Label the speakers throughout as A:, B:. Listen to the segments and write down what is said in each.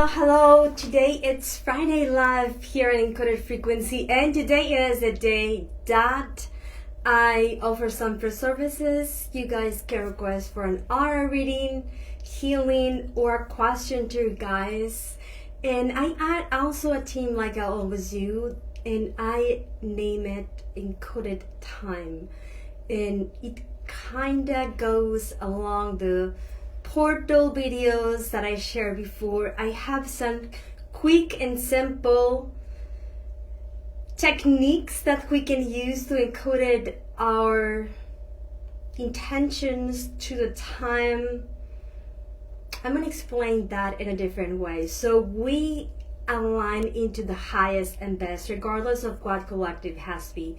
A: Hello. Today it's Friday live here in Encoded Frequency, and today is the day that I offer some free services. You guys can request for an aura reading, healing, or question to you guys. And I add also a team like I always do, and I name it Encoded Time. And it kinda goes along the portal videos that I shared before. I have some quick and simple techniques that we can use to encode our intentions to the time. I'm going to explain that in a different way. So we align into the highest and best, regardless of what collective has to be.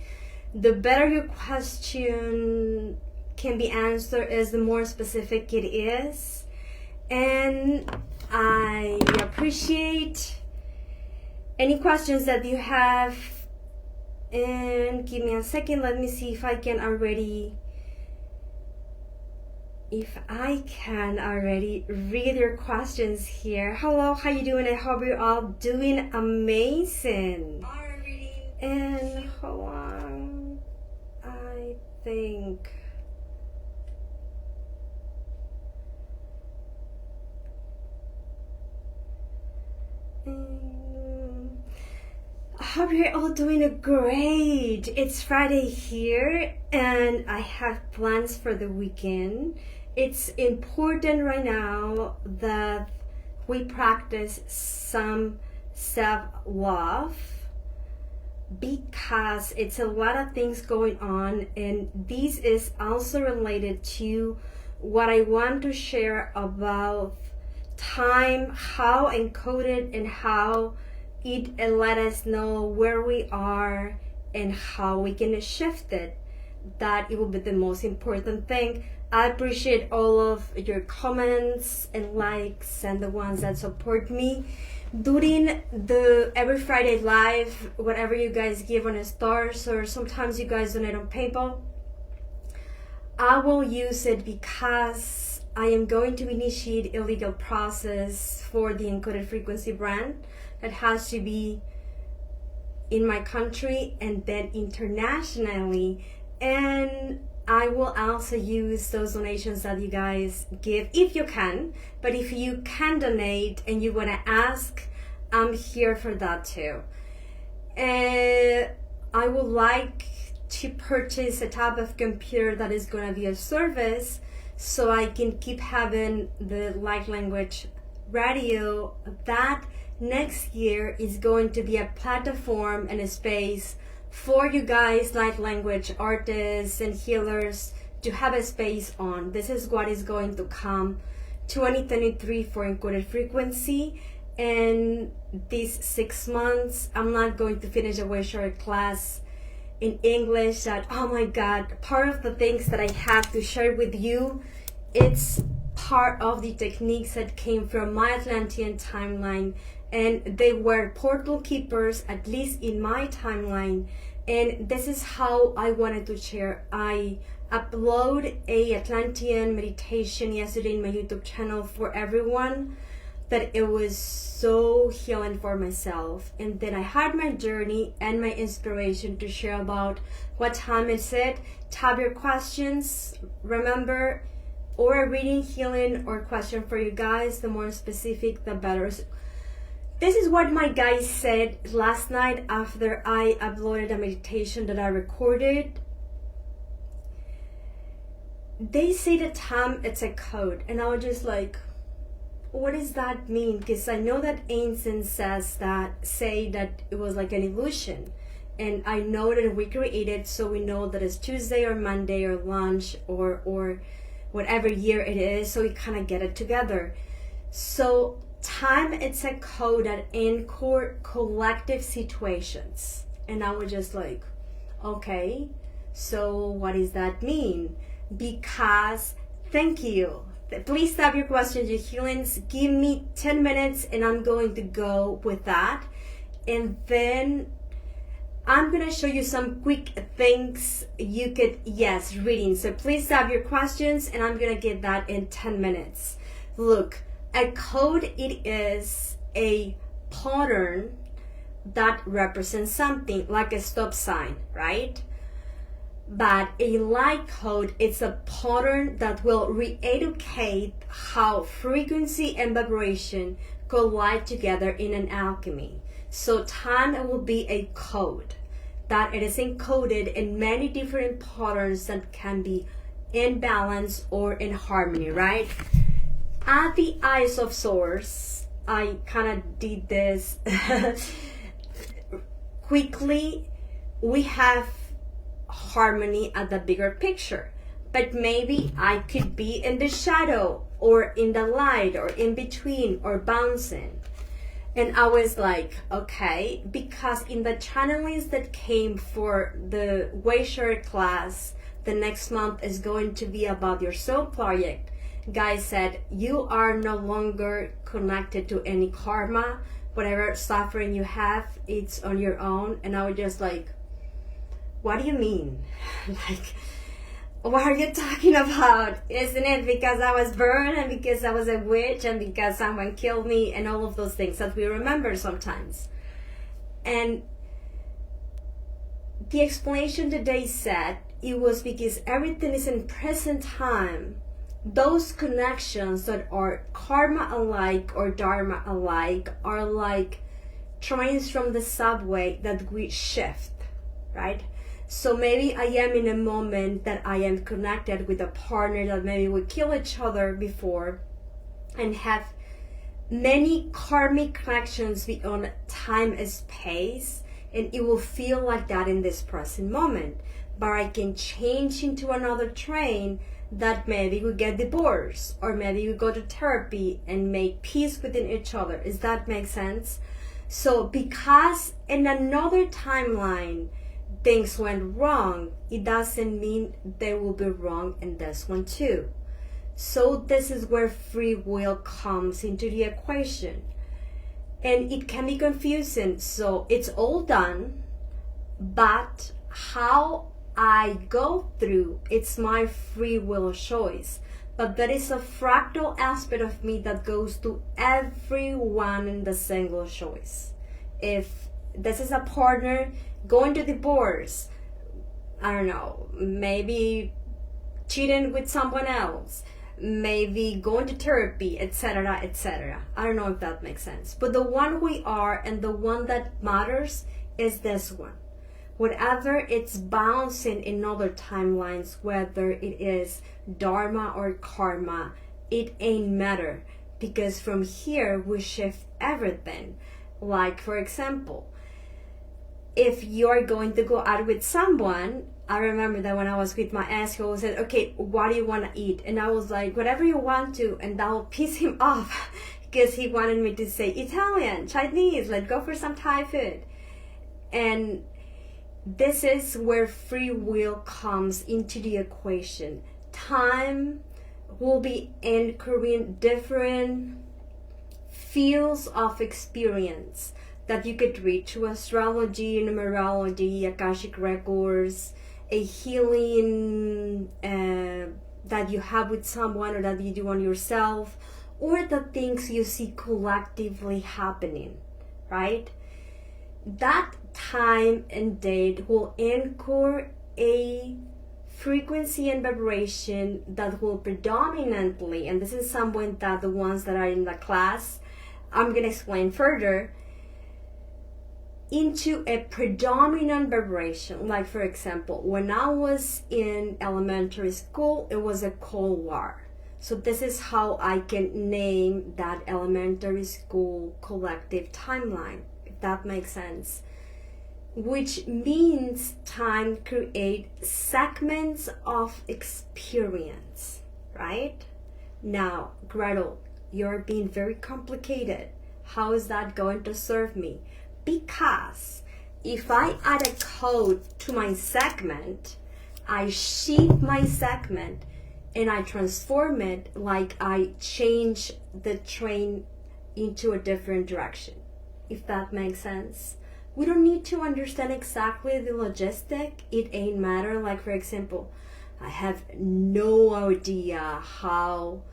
A: The better your question can be answered is the more specific it is. And I appreciate any questions that you have. And give me a second, let me see if I can already read your questions here. Hello, how you doing? I hope you're all doing amazing. And hold on, I think I hope you're all doing great. It's Friday here and I have plans for the weekend. It's important right now that we practice some self-love because it's a lot of things going on, and this is also related to what I want to share about time, how encoded, and how it let us know where we are and how we can shift it. That it will be the most important thing. I appreciate all of your comments and likes and the ones that support me during the every Friday live. Whatever you guys give on stars, or sometimes you guys donate on PayPal, I will use it because I am going to initiate a legal process for the Encoded Frequency brand that has to be in my country and then internationally. And I will also use those donations that you guys give if you can. But if you can donate and you want to ask, I'm here for that too. And I would like to purchase a type of computer that is going to be a service, so I can keep having the light language radio. That next year is going to be a platform and a space for you guys, light language artists and healers, to have a space on. This is what is going to come 2023 for Encoded Frequency. And these 6 months, I'm not going to finish a way short class in English that, oh my God, part of the things that I have to share with you, it's part of the techniques that came from my Atlantean timeline, and they were portal keepers, at least in my timeline. And this is how I wanted to share. I upload a Atlantean meditation yesterday in my YouTube channel for everyone, that it was so healing for myself. And then I had my journey and my inspiration to share about what time is it. Tab your questions. Remember, or a reading, healing, or question for you guys, the more specific the better. This is what my guys said last night after I uploaded a meditation that I recorded. They say the time, it's a code, and I was just like, what does that mean? Because I know that ancient say that it was like an illusion, and I know that we created, so we know that it's Tuesday or Monday or lunch or whatever year it is, so we kind of get it together. So time, it's a code that encodes collective situations. And I was just like, okay, so what does that mean? Because, thank you. Please stop your questions, your healings. Give me 10 minutes and I'm going to go with that. And then I'm going to show you some quick things you could, reading. So please stop your questions and I'm going to get that in 10 minutes. Look, a code, it is a pattern that represents something, like a stop sign, right? But a light code is a pattern that will re-educate how frequency and vibration collide together in an alchemy. So time will be a code that it is encoded in many different patterns that can be in balance or in harmony, right? At the eyes of source, I kind of did this quickly. We have harmony at the bigger picture, but maybe I could be in the shadow or in the light or in between or bouncing. And I was like, okay, because in the channelings that came for the Waysharer class, the next month is going to be about your soul project. Guy said, you are no longer connected to any karma. Whatever suffering you have, it's on your own. And I was just like, what do you mean? Like, what are you talking about? Isn't it because I was burned and because I was a witch and because someone killed me and all of those things that we remember sometimes? And the explanation that they said, it was because everything is in present time. Those connections that are karma alike or dharma alike are like trains from the subway that we shift, right? So maybe I am in a moment that I am connected with a partner that maybe we kill each other before and have many karmic connections beyond time and space, and it will feel like that in this present moment. But I can change into another train that maybe we get divorced or maybe we go to therapy and make peace within each other. Does that make sense? So because in another timeline things went wrong, it doesn't mean they will be wrong in this one too. So this is where free will comes into the equation. And it can be confusing. So it's all done, but how I go through, it's my free will choice. But there is a fractal aspect of me that goes to everyone in the single choice. If this is a partner going to divorce, I don't know, maybe cheating with someone else, maybe going to therapy, etc., etc. I don't know if that makes sense. But the one we are and the one that matters is this one. Whatever it's bouncing in other timelines, whether it is dharma or karma, it ain't matter, because from here we shift everything. Like, for example, if you're going to go out with someone, I remember that when I was with my ex, who said, okay, what do you want to eat? And I was like, whatever you want to, and that will piss him off because he wanted me to say Italian, Chinese, let's go for some Thai food. And this is where free will comes into the equation. Time will be incurring different fields of experience that you could read through astrology, numerology, Akashic records, a healing that you have with someone or that you do on yourself, or the things you see collectively happening, right? That time and date will anchor a frequency and vibration that will predominantly, and this is something that the ones that are in the class, I'm going to explain further, into a predominant vibration. Like, for example, when I was in elementary school, it was a Cold War. So this is how I can name that elementary school collective timeline, if that makes sense. Which means time create segments of experience, right? Now, Gretel, you're being very complicated. How is that going to serve me? Because if I add a code to my segment, I sheet my segment and I transform it, like I change the train into a different direction, if that makes sense. We don't need to understand exactly the logistic. It ain't matter. Like, for example, I have no idea how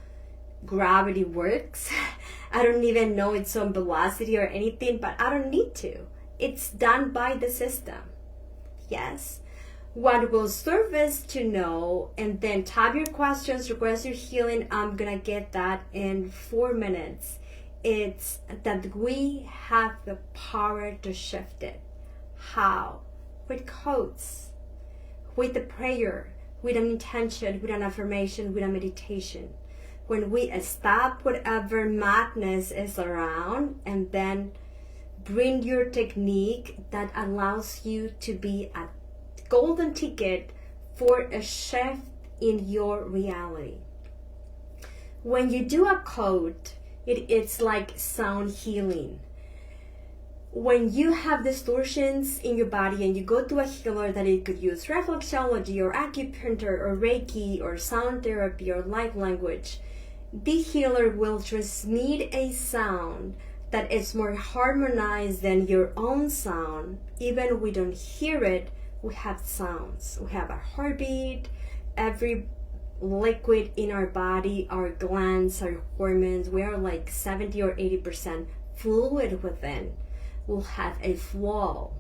A: gravity works. I don't even know its own velocity or anything, but I don't need to. It's done by the system. Yes. What will serve us to know, and then type your questions, request your healing. I'm gonna get that in 4 minutes. It's that we have the power to shift it. How? With codes, with the prayer, with an intention, with an affirmation, with a meditation. When we stop whatever madness is around, and then bring your technique that allows you to be a golden ticket for a shift in your reality. When you do a code, it's like sound healing. When you have distortions in your body and you go to a healer that it could use reflexology or acupuncture or Reiki or sound therapy or light language, the healer will transmit a sound that is more harmonized than your own sound. Even we don't hear it, we have sounds. We have a heartbeat, every liquid in our body, our glands, our hormones, we are like 70 or 80% fluid within. Will have a flow,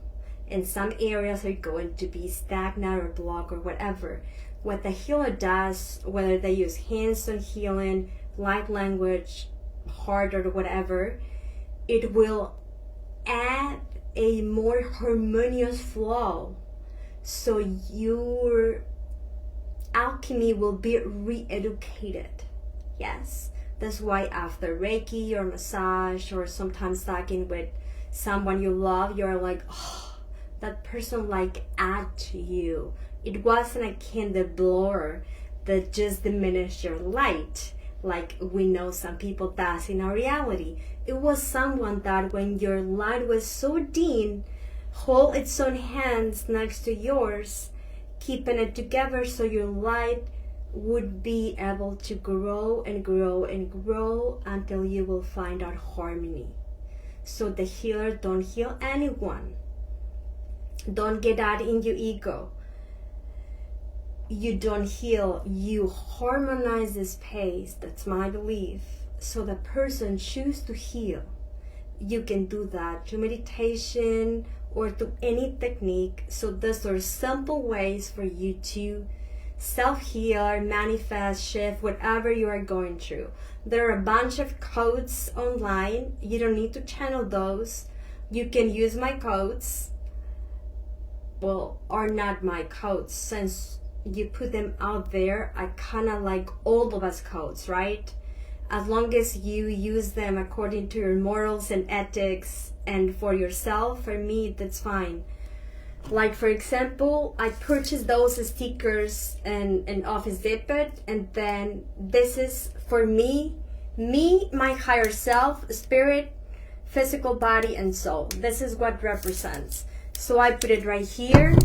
A: and some areas are going to be stagnant or blocked or whatever. What the healer does, whether they use hands-on healing, light language, heart, or whatever, it will add a more harmonious flow, so your alchemy will be re-educated. Yes, that's why after Reiki or massage or sometimes talking with someone you love, you're like, oh, that person like add to you. It wasn't a candle blower that just diminished your light, like we know some people does in our reality. It was someone that when your light was so dim, hold its own hands next to yours, keeping it together so your light would be able to grow and grow and grow until you will find that harmony. So the healer don't heal anyone. Don't get that in your ego. You don't heal, you harmonize the space. That's my belief. So the person choose to heal. You can do that through meditation or through any technique. So those are simple ways for you to self-heal, manifest, shift, whatever you are going through. There are a bunch of codes online. You don't need to channel those. You can use my codes. Well, are not my codes. Since you put them out there, I kind of like all of us codes, right? As long as you use them according to your morals and ethics and for yourself, for me, that's fine. Like for example, I purchased those stickers and Office Depot, and then this is for me, my higher self, spirit, physical body, and soul. This is what represents. So I put it right here.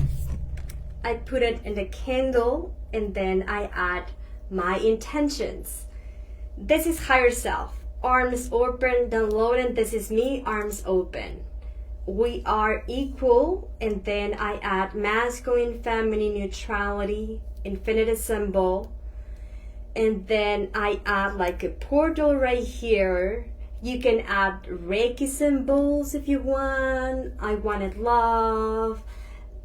A: I put it in the candle, and then I add my intentions. This is higher self, arms open, downloading. This is me, arms open. We are equal, and then I add masculine, feminine, neutrality, infinity symbol, and then I add like a portal right here. You can add Reiki symbols if you want. I wanted love.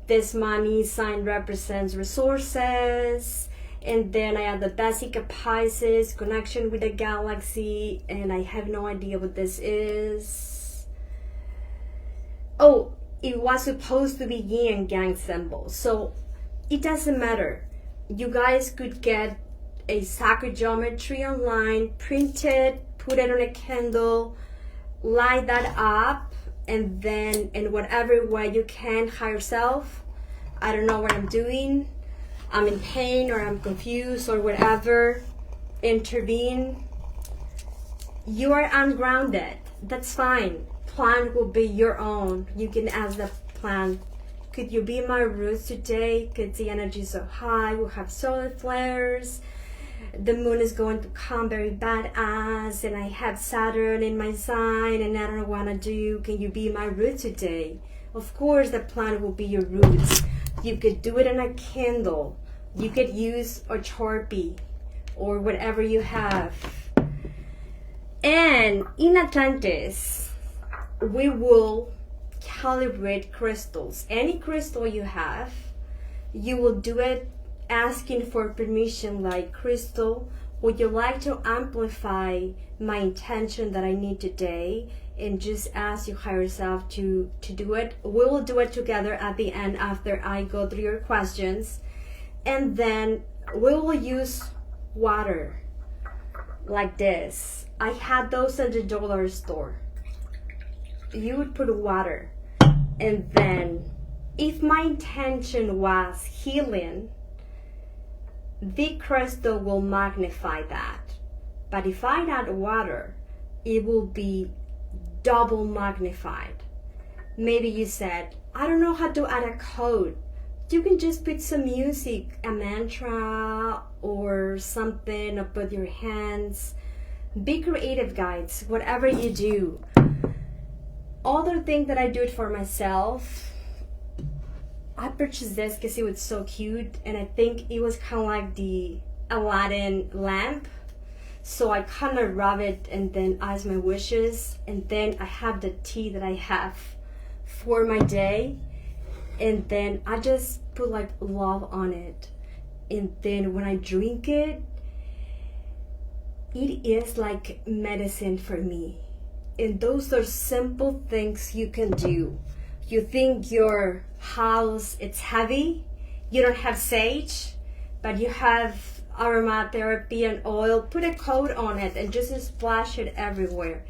A: This money sign represents resources, and then I add the basic of Pisces, connection with the galaxy, and I have no idea what this is. Oh, it was supposed to be yin and yang symbol, so it doesn't matter. You guys could get a sacred geometry online, print it, put it on a candle, light that up, and then in whatever way you can, higher self, I don't know what I'm doing, I'm in pain or I'm confused or whatever, intervene. You are ungrounded, that's fine. Plan will be your own. You can ask the plan, could you be my roots today? Because the energy is so high, we'll have solar flares, the moon is going to come very badass, and I have Saturn in my sign, and I don't know what to do. Can you be my root today? Of course the plan will be your roots. You could do it in a candle. You could use a Sharpie or whatever you have. And in Atlantis, we will calibrate crystals. Any crystal you have, you will do it asking for permission, like, crystal, would you like to amplify my intention that I need today? And just ask your higher self to do it. We will do it together at the end after I go through your questions. And then we will use water like this. I had those at the dollar store. You would put water, and then if my intention was healing, the crystal will magnify that. But if I add water, it will be double magnified. Maybe you said, I don't know how to add a code. You can just put some music, a mantra or something up with your hands. Be creative, guys, whatever you do. Other thing that I do it for myself, I purchased this because it was so cute, and I think it was kind of like the Aladdin lamp. So I kind of rub it and then ask my wishes, and then I have the tea that I have for my day, and then I just put like love on it, and then when I drink it, it is like medicine for me. And those are simple things you can do. You think your house it's heavy, you don't have sage, but you have aromatherapy and oil, put a coat on it and just splash it everywhere.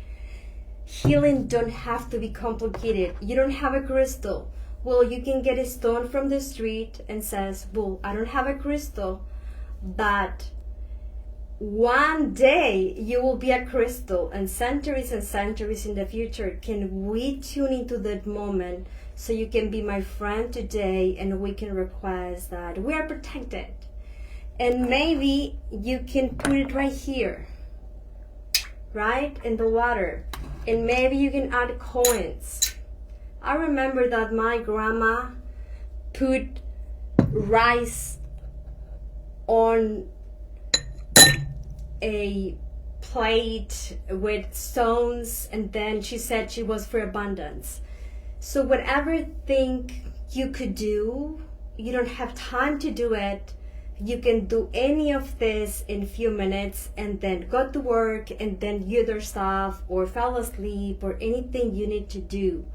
A: Healing don't have to be complicated. You don't have a crystal. Well, you can get a stone from the street and says, well, I don't have a crystal, but one day you will be a crystal, and centuries in the future, can we tune into that moment so you can be my friend today, and we can request that we are protected. And maybe you can put it right here, right in the water, and maybe you can add coins. I remember that my grandma put rice on a plate with stones, and then she said she was for abundance. So whatever thing you could do, you don't have time to do it, you can do any of this in a few minutes and then go to work and then use your stuff or fall asleep or anything you need to do.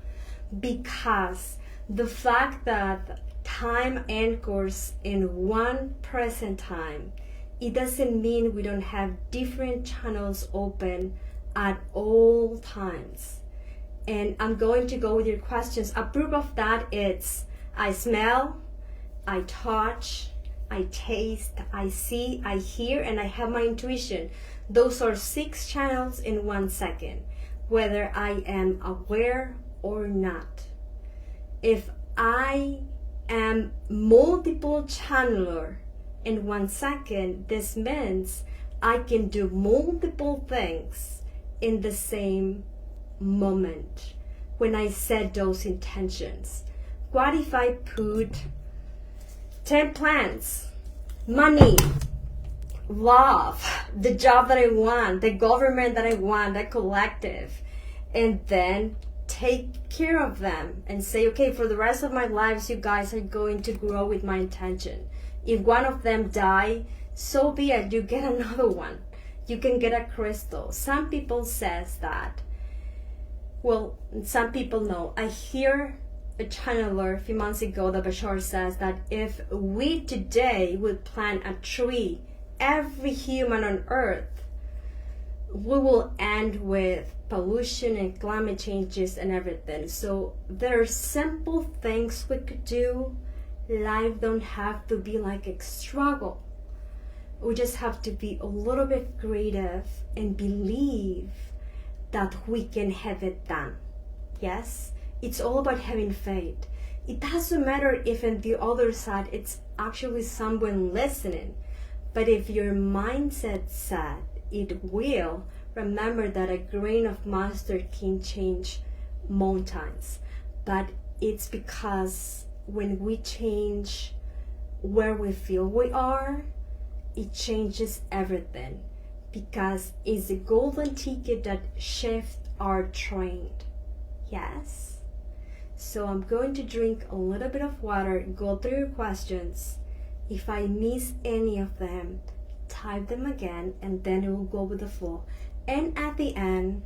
A: Because the fact that time anchors in one present time, it doesn't mean we don't have different channels open at all times. And I'm going to go with your questions. A proof of that is I smell, I touch, I taste, I see, I hear, and I have my intuition. Those are 6 channels in 1 second, whether I am aware or not. If I am multiple channeler in 1 second, this means I can do multiple things in the same moment when I set those intentions. What if I put 10 plans, money, love, the job that I want, the government that I want, the collective, and then take care of them and say, okay, for the rest of my lives, you guys are going to grow with my intention. If one of them die, so be it, you get another one. You can get a crystal. Some people says that, well, some people know. I hear a channeler a few months ago, the Bashar says that if we today would plant a tree, every human on earth, we will end with pollution and climate changes and everything. So there are simple things we could do. Life don't have to be like a struggle. We just have to be a little bit creative and believe that we can have it done. Yes, it's all about having faith. It doesn't matter if on the other side it's actually someone listening, but if your mindset said it will, remember that a grain of mustard can change mountains. But it's because when we change where we feel we are, it changes everything. because it's a golden ticket that shifts our trained. Yes? So I'm going to drink a little bit of water, go through your questions. If I miss any of them, type them again, and then it will go with the flow. And at the end,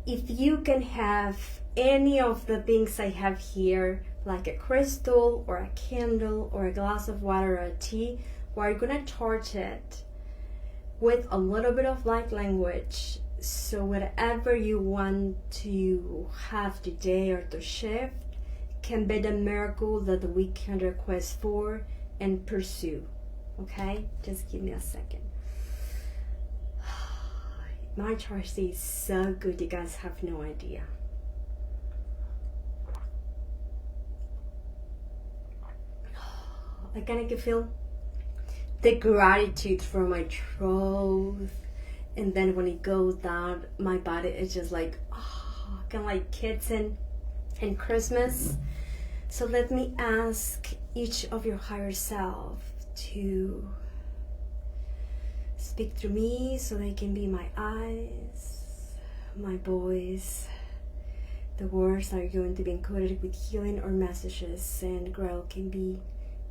A: if you can have any of the things I have here, like a crystal or a candle or a glass of water or a tea, we're gonna torch it with a little bit of light language. So whatever you want to have today or to shift can be the miracle that we can request for and pursue. Okay, just give me a second. My charge is so good, you guys have no idea. I kind of feel the gratitude from my throat, and then when it goes down my body, it's just like, oh, kind of like kids in Christmas. So let me ask each of your higher self to speak through me, so they can be my eyes, my voice. The words are going to be encoded with healing or messages, and growth can be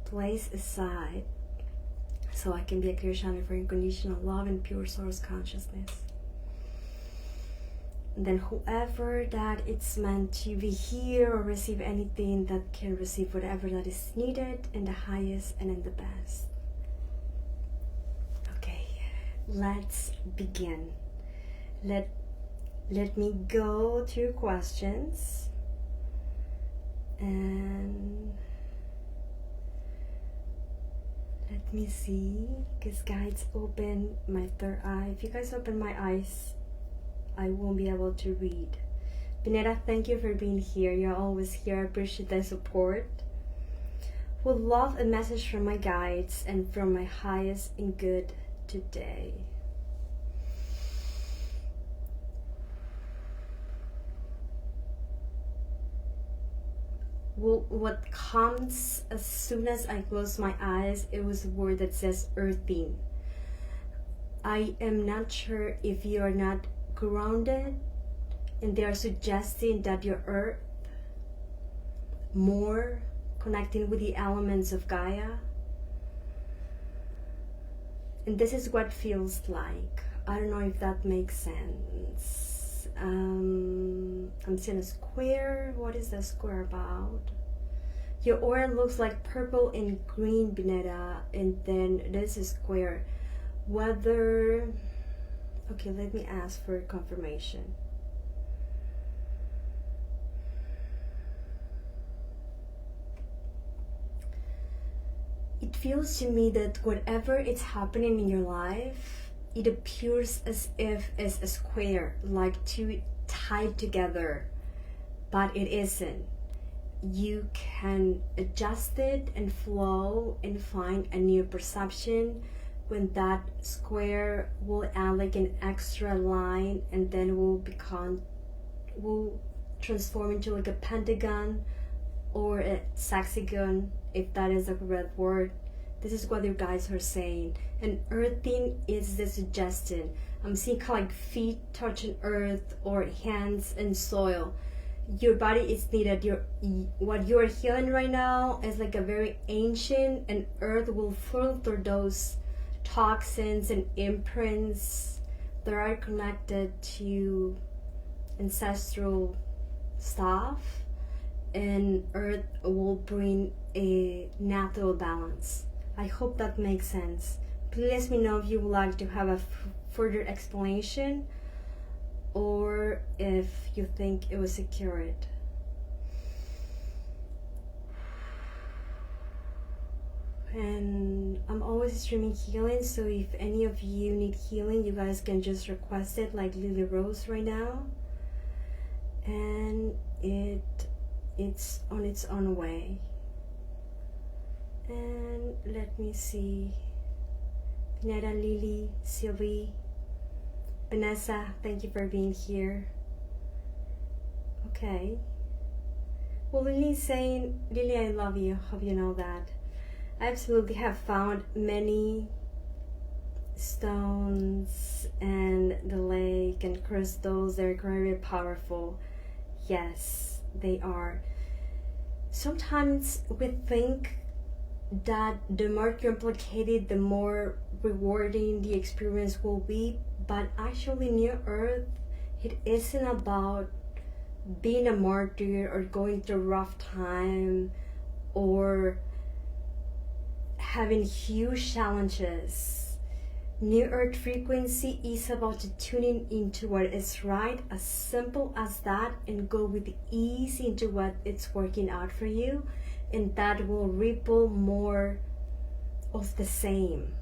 A: placed aside so I can be a clear channel for unconditional love and pure source consciousness. And then whoever that it's meant to be here or receive anything, that can receive whatever that is needed in the highest and in the best. Let's begin. Let me go to your questions, and let me see, because guides open my third eye. If you guys open my eyes, I won't be able to read. Benita, thank you for being here. You're always here. I appreciate the support. Would love a message from my guides and from my highest and good today. Well, what comes as soon as I close my eyes, it was a word that says earthing. I am not sure if you are not grounded, and they are suggesting that your earth more connecting with the elements of Gaia. And this is what feels like. I don't know if that makes sense. I'm seeing a square. What is the square about? Your aura looks like purple and green, Benita, and then this is square. Whether... Okay, let me ask for confirmation. It feels to me that whatever is happening in your life, it appears as if it's a square, like two tied together, but it isn't. You can adjust it and flow and find a new perception when that square will add like an extra line, and then will transform into like a pentagon or a hexagon, if that is the correct word. This is what your guides are saying. And earthing is the suggestion. I'm seeing kind of like feet touching earth or hands and soil. Your body is needed. What you're healing right now is like a very ancient, and earth will filter those toxins and imprints that are connected to ancestral stuff, and earth will bring a natural balance. I hope that makes sense. Please let me know if you would like to have a further explanation, or if you think it was accurate. And I'm always streaming healing, so if any of you need healing, you guys can just request it, like Lily Rose right now, and it's on its own way. And let me see, Pineda, Lily, Sylvie, Vanessa, thank you for being here. Okay, well, Lily's saying, Lily, I love you, hope you know that. I absolutely have found many stones and the lake and crystals, they're very powerful. Yes, they are. Sometimes we think that the more complicated, the more rewarding the experience will be, but actually New Earth, it isn't about being a martyr or going through a rough time or having huge challenges. New Earth frequency is about tuning into what is right, as simple as that, and go with ease into what it's working out for you, and that will ripple more of the same.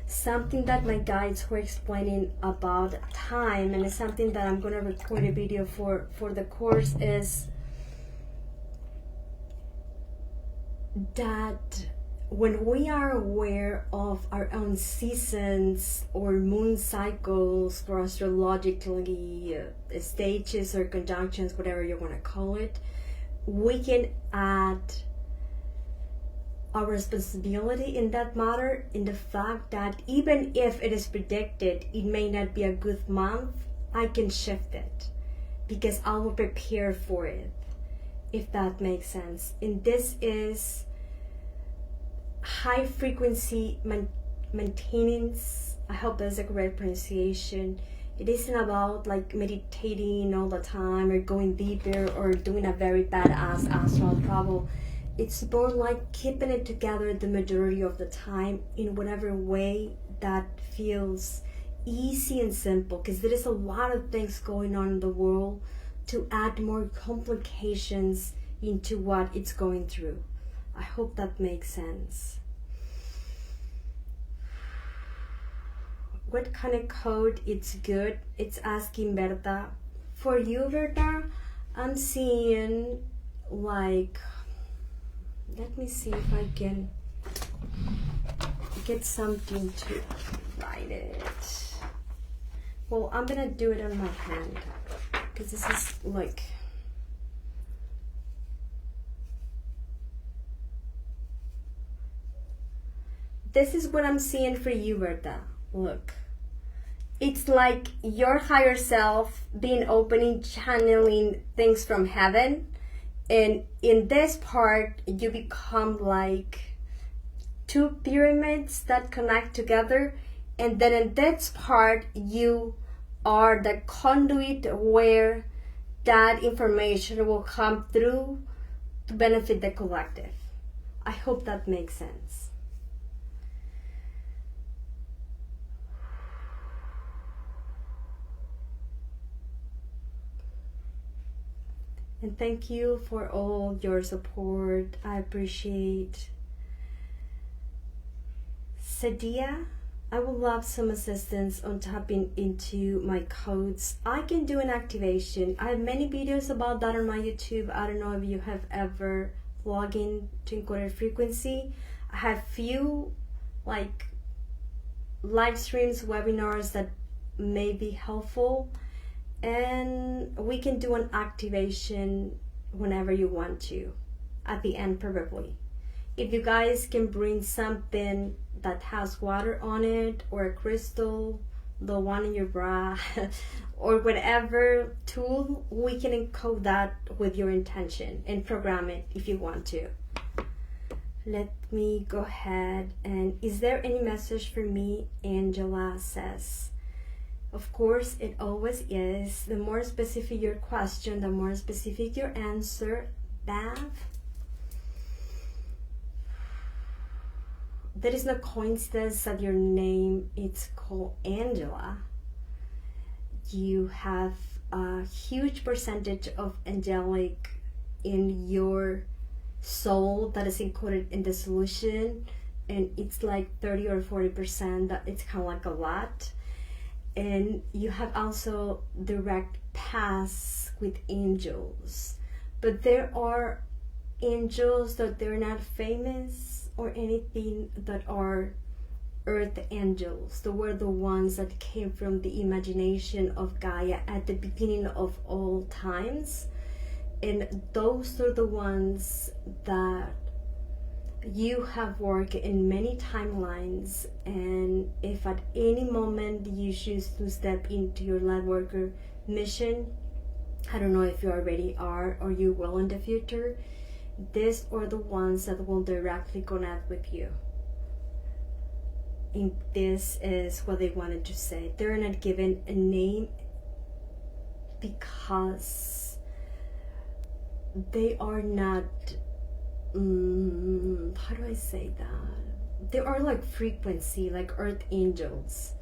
A: Something that my guides were explaining about time, and it's something that I'm going to record a video for the course, is that when we are aware of our own seasons or moon cycles, or astrologically stages or conjunctions, whatever you want to call it, we can add our responsibility in that matter, in the fact that even if it is predicted it may not be a good month, I can shift it because I will prepare for it, if that makes sense. And this is high frequency maintenance. I hope that's a correct pronunciation. It isn't about like meditating all the time or going deeper or doing a very badass astral travel. It's more like keeping it together the majority of the time in whatever way that feels easy and simple, because there is a lot of things going on in the world to add more complications into what it's going through. I hope that makes sense. What kind of code it's good? It's asking Berta. For you, Berta, I'm seeing like, let me see if I can get something to write it. Well, I'm gonna do it on my hand because this is like, this is what I'm seeing for you, Berta. Look, it's like your higher self being opening, channeling things from heaven. And in this part, you become like two pyramids that connect together. And then in this part, you are the conduit where that information will come through to benefit the collective. I hope that makes sense. And thank you for all your support. I appreciate. Sadia, I would love some assistance on tapping into my codes. I can do an activation. I have many videos about that on my YouTube. I don't know if you have ever logged in to Encoded Frequency. I have few like live streams, webinars that may be helpful. And we can do an activation whenever you want to, at the end probably. If you guys can bring something that has water on it, or a crystal, the one in your bra, or whatever tool, we can encode that with your intention and program it if you want to. Let me go ahead and, is there any message for me? Angela says. Of course, it always is. The more specific your question, the more specific your answer. Bev, there is no coincidence that your name is called Angela. You have a huge percentage of angelic in your soul that is encoded in the solution, and it's like 30 or 40%. That it's kind of like a lot. And you have also direct paths with angels, but there are angels that they're not famous or anything, that are earth angels. They were the ones that came from the imagination of Gaia at the beginning of all times, and those are the ones that You have worked in many timelines, and if at any moment you choose to step into your light worker mission, I don't know if you already are or you will in the future, these are the ones that will directly connect with you. And this is what they wanted to say. They're not given a name because they are not, how do I say that? They are like frequency, like earth angels.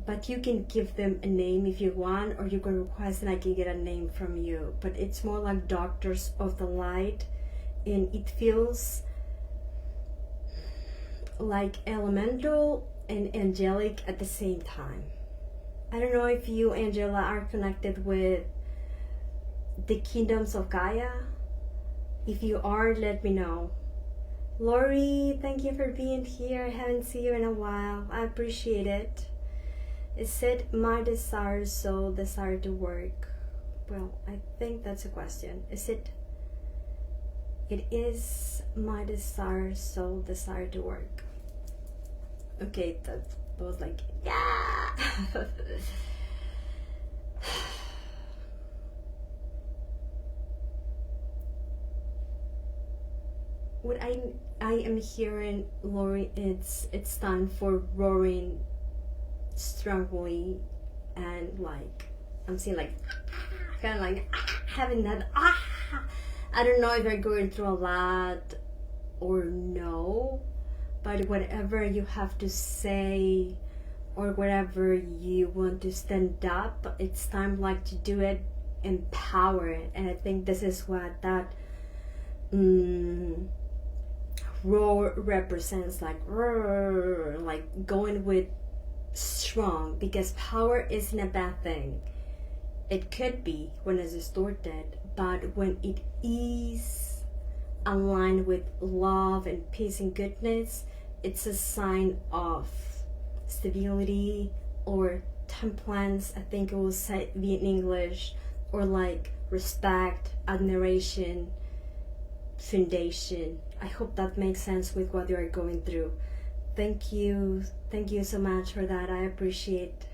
A: But you can give them a name if you want, or you can request and I can get a name from you. But it's more like doctors of the light, and it feels like elemental and angelic at the same time. I don't know if you, Angela, are connected with the kingdoms of Gaia. If you are, let me know. Lori, thank you for being here. I haven't seen you in a while. I appreciate it. It said, my desire, soul, desire to work. Well, I think that's a question. Is it? It is my desire, soul, desire to work. Okay, that was like, yeah! What I am hearing, Lori, it's time for roaring strongly, and like I'm seeing like kind of like having that I don't know if you're going through a lot or no, but whatever you have to say or whatever you want to stand up, it's time like to do it, empower it. And I think this is what that roar represents, like going with strong, because power isn't a bad thing. It could be when it's distorted, but when it is aligned with love and peace and goodness, it's a sign of stability or temperance, I think it will say be in English, or like respect, admiration, foundation. I hope that makes sense with what you are going through. Thank you so much for that. I appreciate.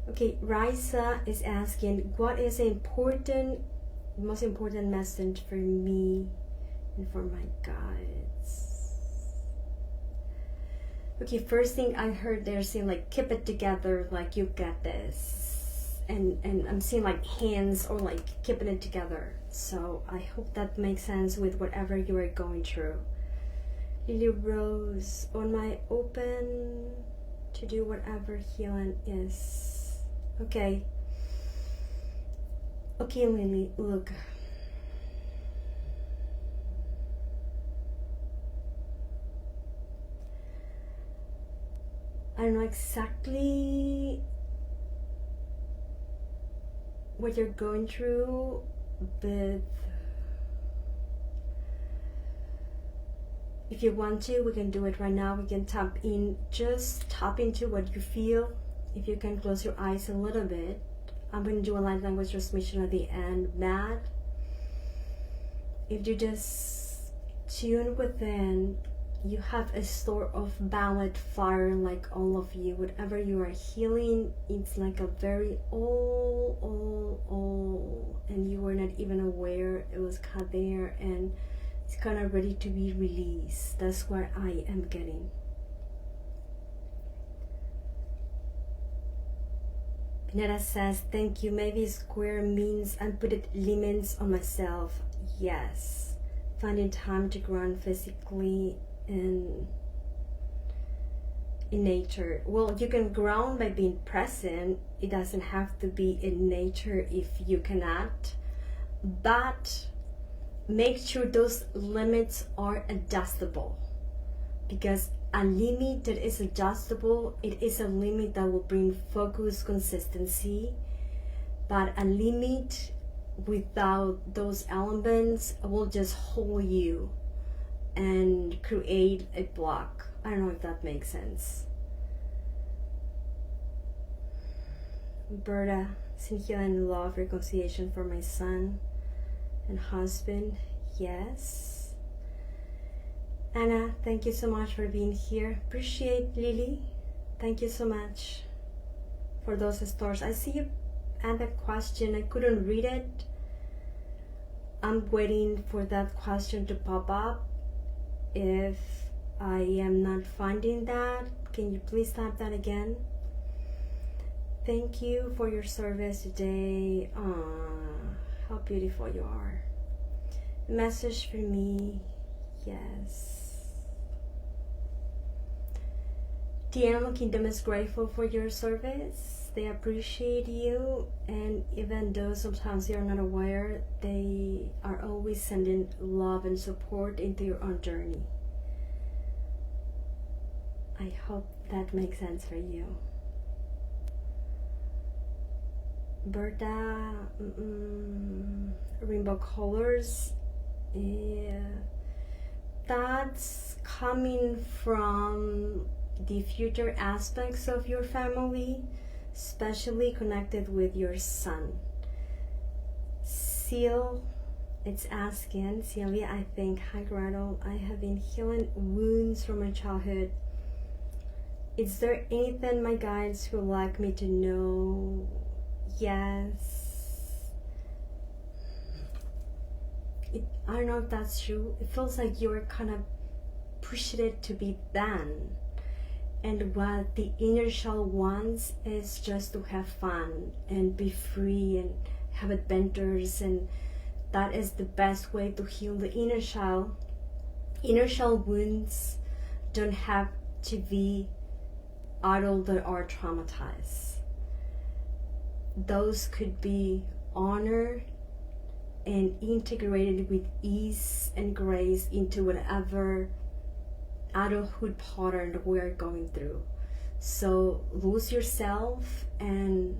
A: Okay, Raisa is asking, what is the most important message for me and for my guides? Okay, first thing I heard they're saying like keep it together, like you got this. And I'm seeing like hands or like keeping it together. So I hope that makes sense with whatever you are going through. Lily Rose, on my open to do whatever healing is. Okay. Okay, Lily, look. I don't know exactly what you're going through, but if you want to, we can do it right now. We can just tap into what you feel. If you can close your eyes a little bit. I'm going to do a light language transmission at the end. Matt, if you just tune within, you have a store of ballad fire, like all of you. Whatever you are healing, it's like a very old, and you were not even aware it was caught there, and it's kind of ready to be released. That's what I am getting. Pineda says, thank you. Maybe square means I put limits on myself. Yes. Finding time to ground physically in nature. Well, you can ground by being present. It doesn't have to be in nature if you cannot. But make sure those limits are adjustable. Because a limit that is adjustable, it is a limit that will bring focus, consistency. But a limit without those elements will just hold you and create a block. I don't know if that makes sense. Berta, sin healing, love, reconciliation for my son and husband. Yes. Anna, thank you so much for being here. Appreciate Lily. Thank you so much for those stars. I see you and that question. I couldn't read it. I'm waiting for that question to pop up. If I am not finding that, can you please type that again? Thank you for your service today. How beautiful you are. A message for me. Yes. The animal kingdom is grateful for your service. They appreciate you, and even though sometimes they are not aware, they are always sending love and support into your own journey. I hope that makes sense for you. Berta, rainbow colors, that's coming from the future aspects of your family, especially connected with your son. Seal, it's asking, Celia, I think, hi Gretel, I have been healing wounds from my childhood. Is there anything my guides would like me to know? Yes. I don't know if that's true. It feels like you're kind of pushing it to be done. And what the inner shell wants is just to have fun and be free and have adventures, and that is the best way to heal the inner shell. Inner shell wounds don't have to be adult that are traumatized. Those could be honored and integrated with ease and grace into whatever adulthood pattern that we are going through. So lose yourself and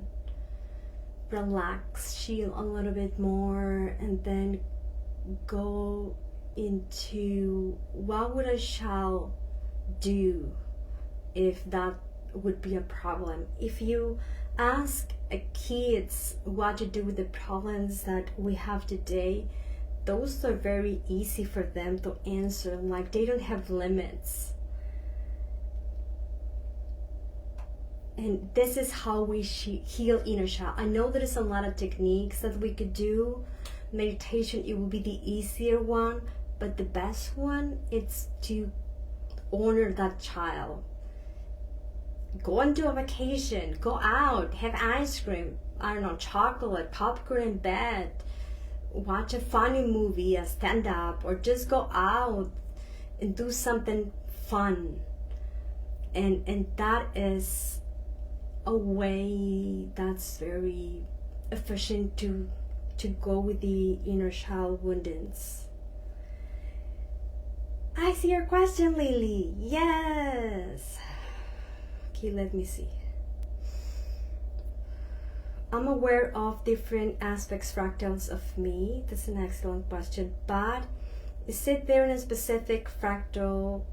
A: relax, chill a little bit more, and then go into what would a child do if that would be a problem. If you ask kids what to do with the problems that we have today, those are very easy for them to answer, like they don't have limits. And this is how we heal inner child. I know there is a lot of techniques that we could do. Meditation, it will be the easier one, but the best one is to honor that child. Go on to a vacation, go out, have ice cream, I don't know, chocolate, popcorn in bed, watch a funny movie, a stand-up, or just go out and do something fun. And that is a way that's very efficient to go with the inner child woundings. I see your question, Lily. Yes. Okay, let me see. I'm aware of different aspects, fractals of me. That's an excellent question. But is it there in a specific fractal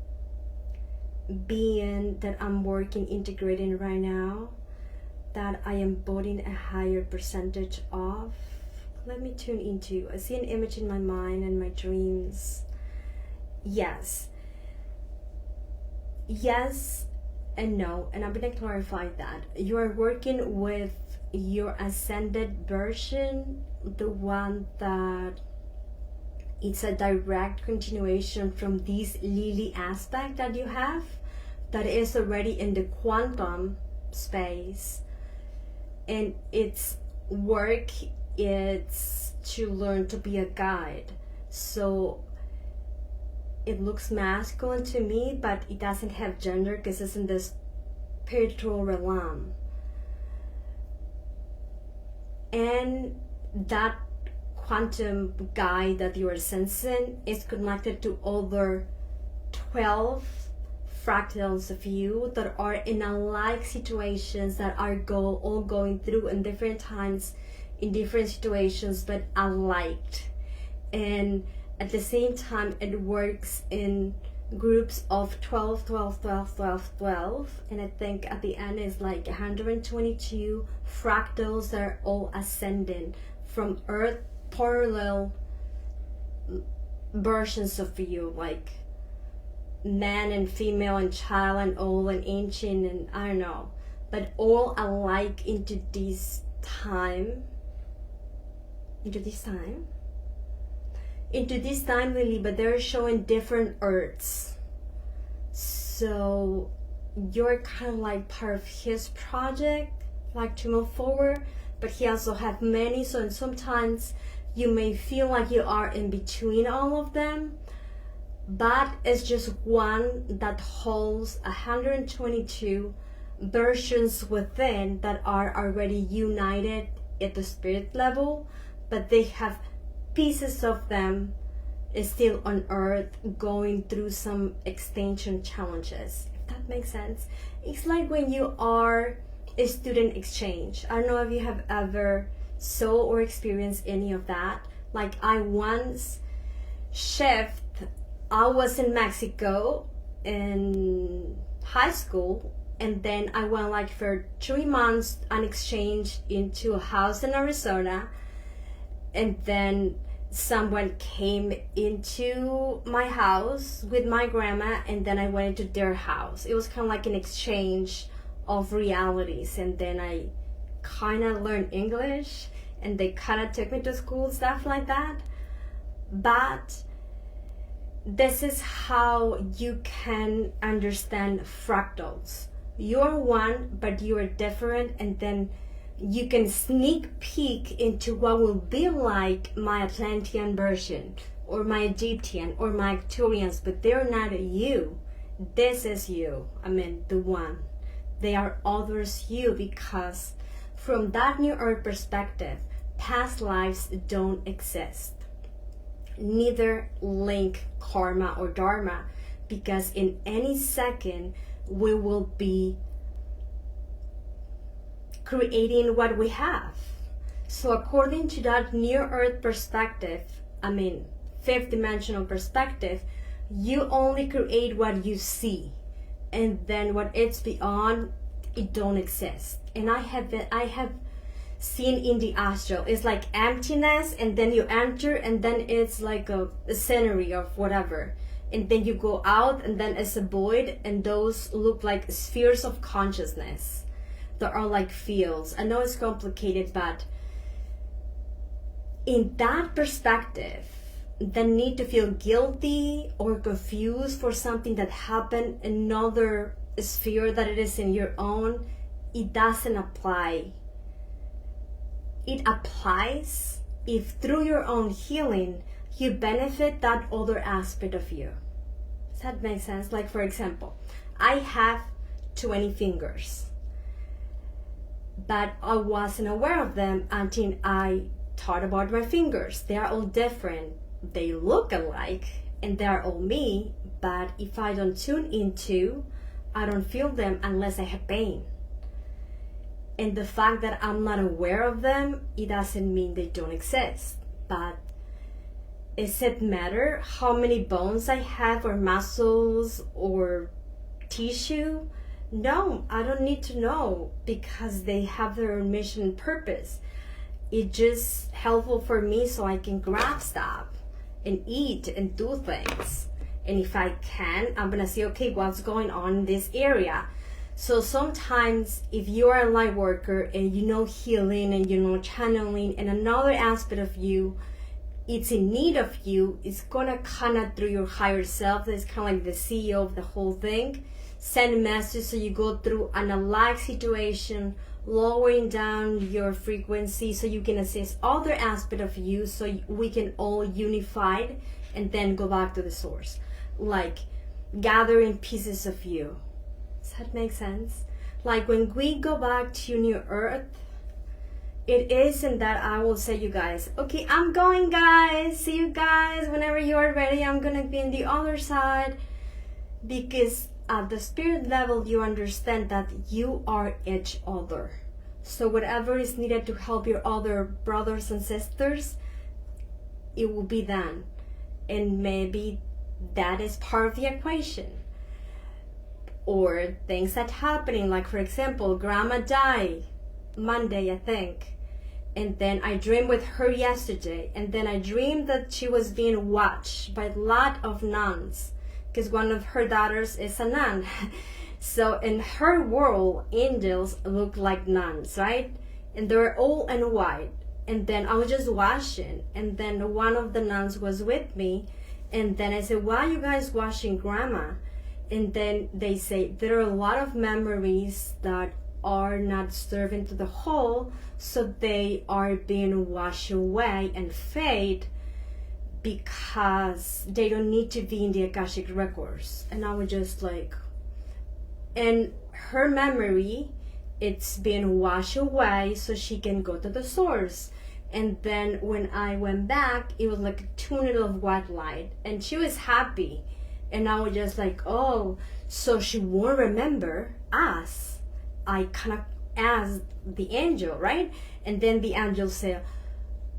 A: being that I'm working, integrating right now, that I am embodying a higher percentage of? Let me tune into. I see an image in my mind and my dreams. Yes. Yes and no, and I'm going to clarify that. You are working with your ascended version, the one that it's a direct continuation from this lily aspect that you have, that is already in the quantum space, and its work is to learn to be a guide. So it looks masculine to me, but it doesn't have gender because it's in the spiritual realm. And that quantum guide that you are sensing is connected to other 12 fractals of you that are in alike situations, that are all going through in different times, in different situations, but alike. And at the same time, it works in groups of 12, 12, 12, 12, 12, and I think at the end is like 122 fractals that are all ascending from Earth, parallel versions of you, like man and female and child and old and ancient and I don't know, but all alike into this time, Lily, but they're showing different Earths. So you're kind of like part of his project, like to move forward, but he also have many, so sometimes you may feel like you are in between all of them, but it's just one that holds 122 versions within that are already united at the spirit level, but they have pieces of them is still on Earth going through some extinction challenges, if that makes sense. It's like when you are a student exchange. I don't know if you have ever saw or experienced any of that. Like I once I was in Mexico in high school, and then I went like for 3 months on exchange into a house in Arizona, and then someone came into my house with my grandma, and then I went into their house. It was kind of like an exchange of realities, and then I kind of learned English, and they kind of took me to school, stuff like that. But this is how you can understand fractals. You're one, but you are different, and then you can sneak peek into what will be like my Atlantean version, or my Egyptian, or my Arcturians, but they're not you. This is you. I mean, the one. They are others you, because from that New Earth perspective, past lives don't exist. Neither link karma or dharma, because in any second we will be creating what we have. So according to that New Earth perspective, I mean fifth dimensional perspective, you only create what you see, and then what it's beyond, it don't exist. And I have seen in the astral, it's like emptiness, and then you enter, and then it's like a scenery of whatever, and then you go out, and then it's a void, and those look like spheres of consciousness that are like fields. I know it's complicated, but in that perspective, the need to feel guilty or confused for something that happened in another sphere that it is in your own, it doesn't apply. It applies if through your own healing you benefit that other aspect of you. Does that make sense? Like for example, I have 20 fingers, but I wasn't aware of them until I thought about my fingers. They are all different. They look alike and they're all me, but if I don't tune into, I don't feel them unless I have pain. And the fact that I'm not aware of them, it doesn't mean they don't exist. But does it matter how many bones I have, or muscles, or tissue? No, I don't need to know, because they have their mission and purpose. It's just helpful for me so I can grab stuff and eat and do things. And if I can, I'm gonna see, okay, what's going on in this area. So sometimes if you are a light worker and you know healing and you know channeling, and another aspect of you, it's in need of you, it's gonna kind of through your higher self, that's kind of like the CEO of the whole thing, send a message so you go through an alike situation, lowering down your frequency so you can assist other aspect of you, so we can all unified and then go back to the source, like gathering pieces of you. Does that make sense? Like when we go back to New Earth, it isn't that I will say, you guys, okay, I'm going, guys, see you guys whenever you are ready, I'm gonna be in the other side. Because at the spirit level, you understand that you are each other. So whatever is needed to help your other brothers and sisters, it will be done. And maybe that is part of the equation. Or things that happening, like for example, grandma died Monday, I think, and then I dreamed with her yesterday, and then I dreamed that she was being watched by a lot of nuns, because one of her daughters is a nun. So in her world, angels look like nuns, right? And they're all in white. And then I was just watching, and then one of the nuns was with me, and then I said, why are you guys watching grandma? And then they say there are a lot of memories that are not serving to the whole, so they are being washed away and fade because they don't need to be in the Akashic records. And I was just like, and her memory, it's being washed away so she can go to the source. And then when I went back, it was like a tunnel of white light, and she was happy. And I was just like, oh, so she won't remember us. I kind of asked the angel, right? And then the angel said,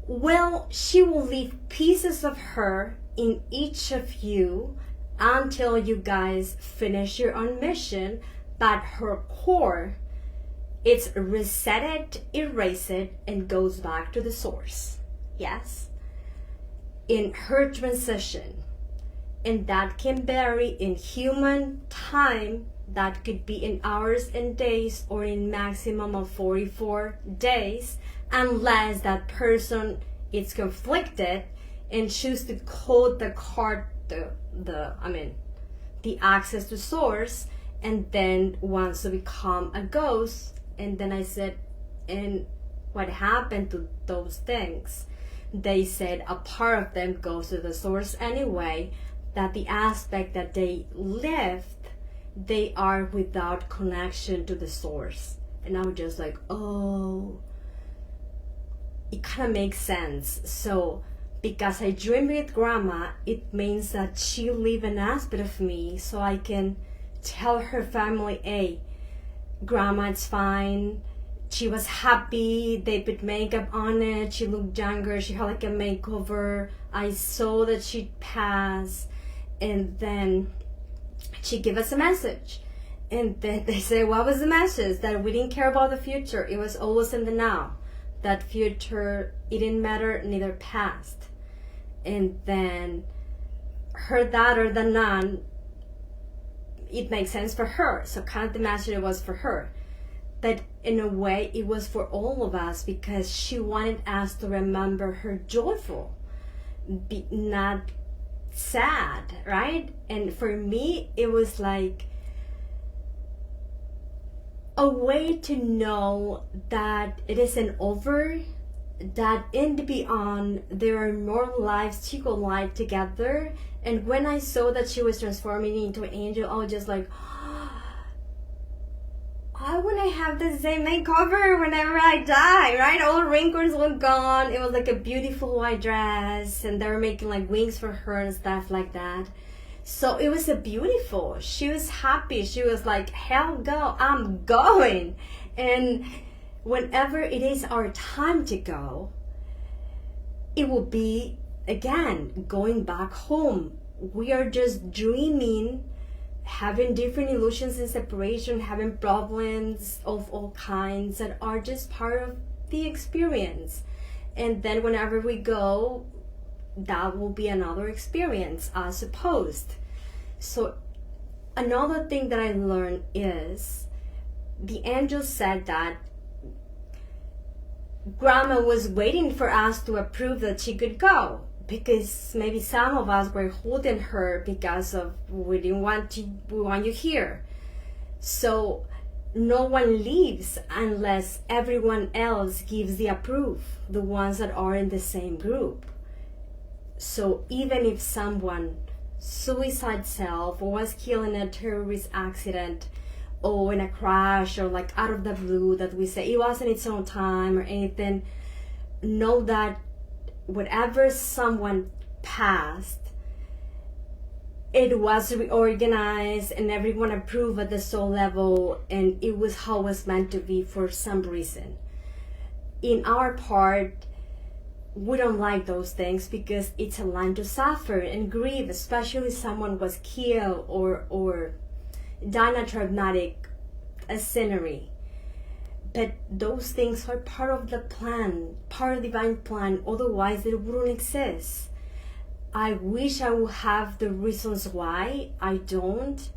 A: well, she will leave pieces of her in each of you until you guys finish your own mission, but her core, it's resetted, erased, and goes back to the source. Yes? In her transition. And that can vary in human time. That could be in hours and days, or in maximum of 44 days, unless that person is conflicted and choose to code the card, the access to source, and then wants to become a ghost. And then I said, and what happened to those things? They said a part of them goes to the source anyway, that the aspect that they left, they are without connection to the source. And I was just like, oh, it kind of makes sense. So because I dreamed with grandma, it means that she leave an aspect of me so I can tell her family, hey, grandma, it's fine. She was happy. They put makeup on it. She looked younger. She had like a makeover. I saw that she passed. And then she gave us a message. And then they say, what was the message? That we didn't care about the future. It was always in the now. That future, it didn't matter, neither past. And then her daughter, the nun, it makes sense for her. So kind of the message was for her. But in a way, it was for all of us, because she wanted us to remember her joyful, not sad, right? And for me, it was like a way to know that it isn't over, that in the beyond there are more lives to collide together. And when I saw that she was transforming into an angel, I was just like, I want to have the same makeover whenever I die, right? All the wrinkles were gone. It was like a beautiful white dress, and they were making like wings for her and stuff like that. So it was a beautiful. She was happy. She was like, hell go, I'm going. And whenever it is our time to go, it will be, again, going back home. We are just dreaming, having different illusions and separation, having problems of all kinds that are just part of the experience. And then whenever we go, that will be another experience, I suppose. So another thing that I learned is the angel said that grandma was waiting for us to approve that she could go, because maybe some of us were holding her because of we want you here. So no one leaves unless everyone else gives the approve, the ones that are in the same group. So even if someone suicide self or was killed in a terrorist accident or in a crash or like out of the blue, that we say it wasn't its own time or anything, know that whatever someone passed, it was reorganized and everyone approved at the soul level, and it was how it was meant to be for some reason. In our part, we don't like those things because it's a line to suffer and grieve, especially someone was killed or died in a traumatic scenery. But those things are part of the plan, part of the divine plan, otherwise it wouldn't exist. I wish I would have the reasons why. I don't.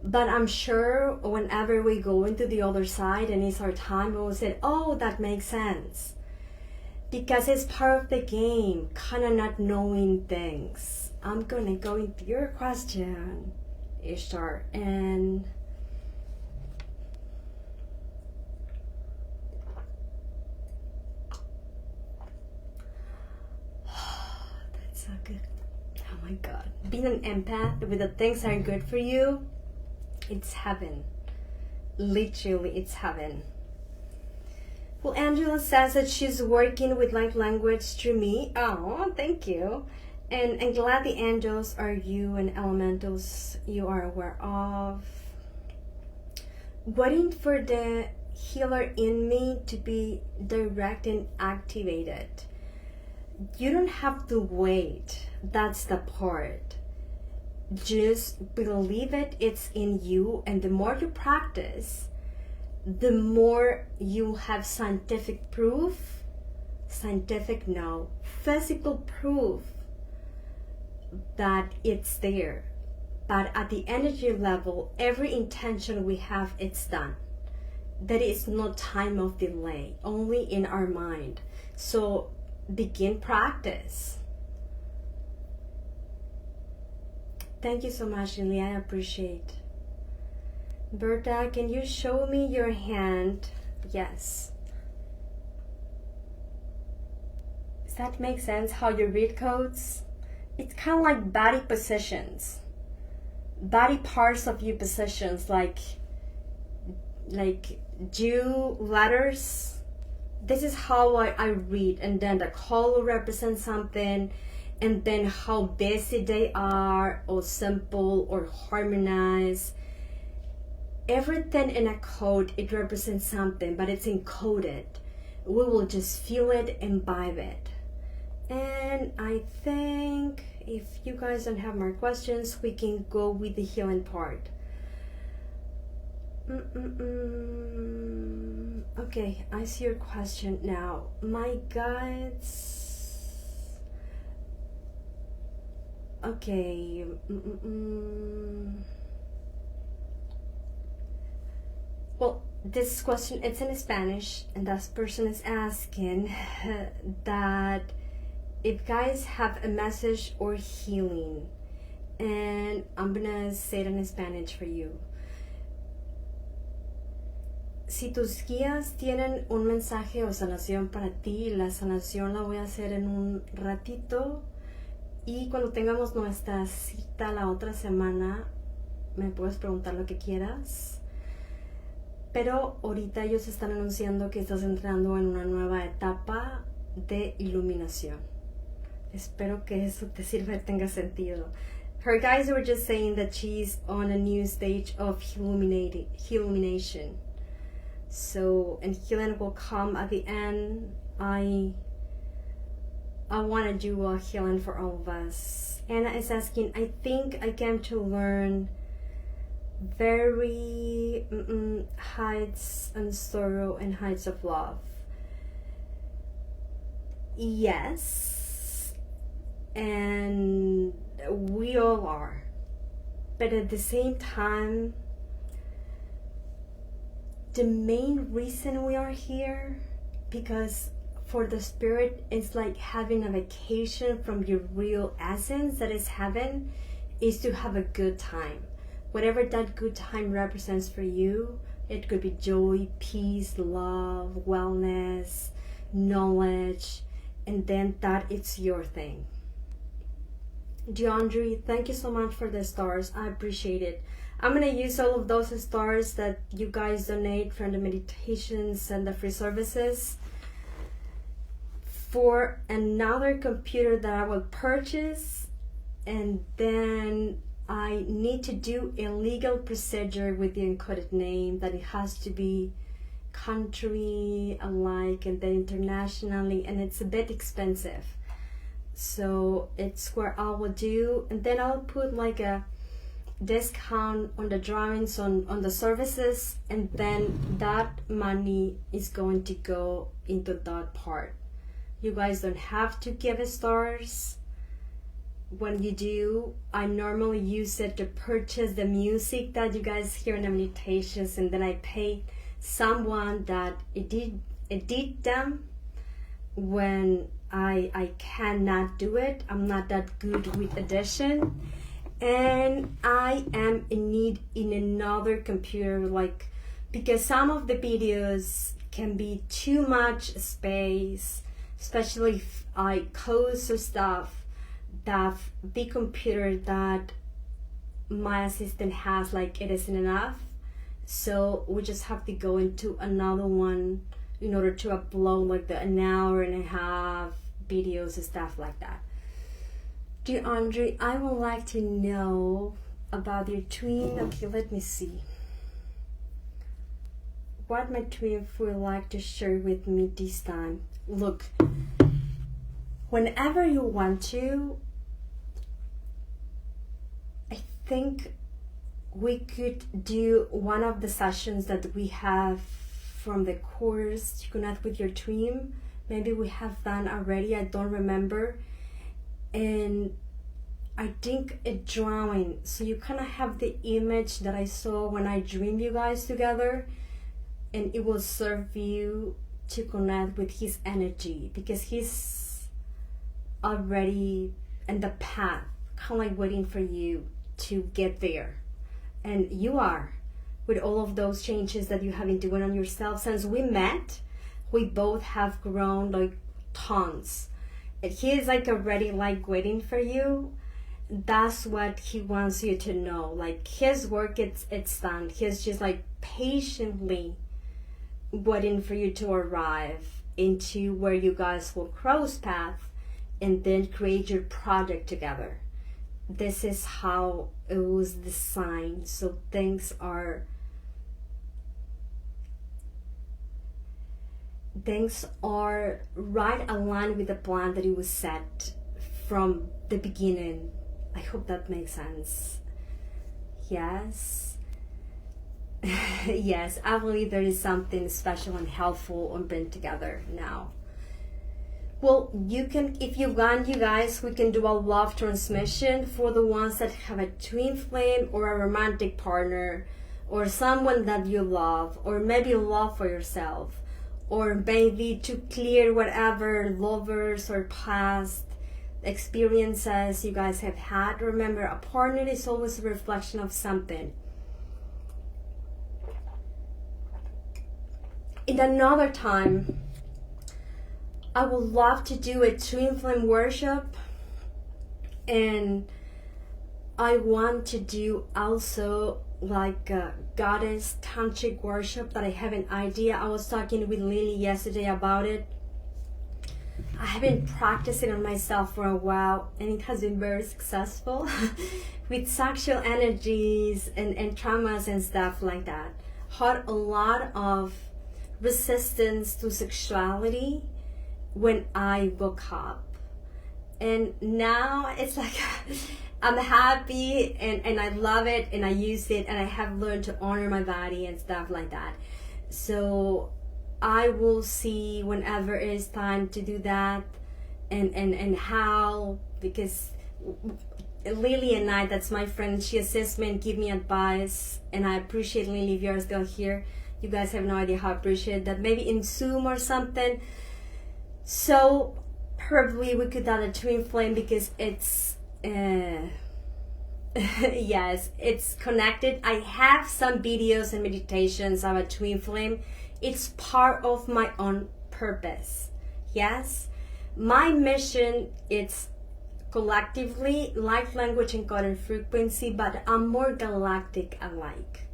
A: But I'm sure whenever we go into the other side and it's our time, we will say, oh, that makes sense. Because it's part of the game, kind of not knowing things. I'm going to go into your question, Ishtar, and that's so good. Oh my God. Being an empath with the things that are good for you, it's heaven. Literally, it's heaven. Well, Angela says that she's working with light language through me. Oh, thank you. And I'm glad the angels are you and elementals you are aware of. Waiting for the healer in me to be direct and activated. You don't have to wait. That's the part. Just believe it, it's in you, and the more you practice, the more you have physical proof that it's there. But at the energy level, every intention we have, it's done. There is no time of delay, only in our mind. So begin practice. Thank you so much, Lily. I appreciate. Berta, can you show me your hand? Yes. Does that make sense how you read codes? It's kind of like body positions. Body parts of you positions, like Jew letters. This is how I read, and then the color represents something, and then how basic they are, or simple, or harmonized. Everything in a code, it represents something, but it's encoded. We will just feel it, imbibe it. And I think if you guys don't have more questions, we can go with the healing part. Okay, I see your question now. My guides. Okay. Well, this question, it's in Spanish, and that person is asking that if guys have a message or healing, and I'm gonna say it in Spanish for you. Si tus guías tienen un mensaje o sanación para ti, la sanación la voy a hacer en un ratito, y cuando tengamos nuestra cita la otra semana, me puedes preguntar lo que quieras. Pero ahorita ellos están anunciando que estás entrando en una nueva etapa de iluminación. Espero que eso te sirva y tenga sentido. Her guys were just saying that she's on a new stage of illumination. So, and healing will come at the end. I want to do a healing for all of us. Anna is asking, I think I came to learn very heights and sorrow and heights of love. Yes, and we all are, but at the same time, the main reason we are here, because for the spirit, it's like having a vacation from your real essence, that is heaven, is to have a good time. Whatever that good time represents for you, it could be joy, peace, love, wellness, knowledge, and then that it's your thing. DeAndre, thank you so much for the stars. I appreciate it. I'm going to use all of those stars that you guys donate from the meditations and the free services for another computer that I will purchase, and then I need to do a legal procedure with the encoded name that it has to be country alike and then internationally, and it's a bit expensive. So it's where I will do, and then I'll put like a discount on the drawings on the services, and then that money is going to go into that part. You guys don't have to give stars. When you do, I normally use it to purchase the music that you guys hear in the meditations, and then I pay someone that edit them when I cannot do it. I'm not that good with edition, and I am in need in another computer, like, because some of the videos can be too much space, especially if I code or stuff. That the computer that my assistant has, like, it isn't enough, so we just have to go into another one in order to upload like an hour and a half videos and stuff like that. Dear Andre, I would like to know about your twin. Okay, let me see what my twin would like to share with me this time. Look, whenever you want to, I think we could do one of the sessions that we have from the course to connect with your twin. Maybe we have done already, I don't remember. And I think a drawing, so you kind of have the image that I saw when I dreamed you guys together, and it will serve you to connect with his energy, because he's already in the path, kind of like waiting for you to get there. And you are, with all of those changes that you have been doing on yourself since we met. We both have grown like tons, and he is like already like waiting for you. That's what he wants you to know. Like, his work, it's done. He's just like patiently waiting for you to arrive into where you guys will cross paths and then create your project together. This is how it was designed. So things are right aligned with the plan that it was set from the beginning. I hope that makes sense. Yes. Yes, I believe there is something special and helpful on being together now. Well, you can, if you want, you guys, we can do a love transmission for the ones that have a twin flame or a romantic partner or someone that you love, or maybe love for yourself, or maybe to clear whatever lovers or past experiences you guys have had. Remember, a partner is always a reflection of something. In another time, I would love to do a twin flame worship, and I want to do also like a goddess tantric worship that I have an idea. I was talking with Lily yesterday about it. I have been practicing on myself for a while, and it has been very successful with sexual energies and traumas and stuff like that. Had a lot of resistance to sexuality when I woke up, and now it's like I'm happy and I love it and I use it, and I have learned to honor my body and stuff like that. So I will see whenever it is time to do that, and how, because Lily and I, that's my friend, she assists me and give me advice, and I appreciate Lily. If you're still here, you guys have no idea how I appreciate that. Maybe in Zoom or something. So probably we could add a twin flame, because it's yes, it's connected. I have some videos and meditations of a twin flame. It's part of my own purpose. Yes, my mission is collectively light language encoded frequency, but I'm more galactic alike.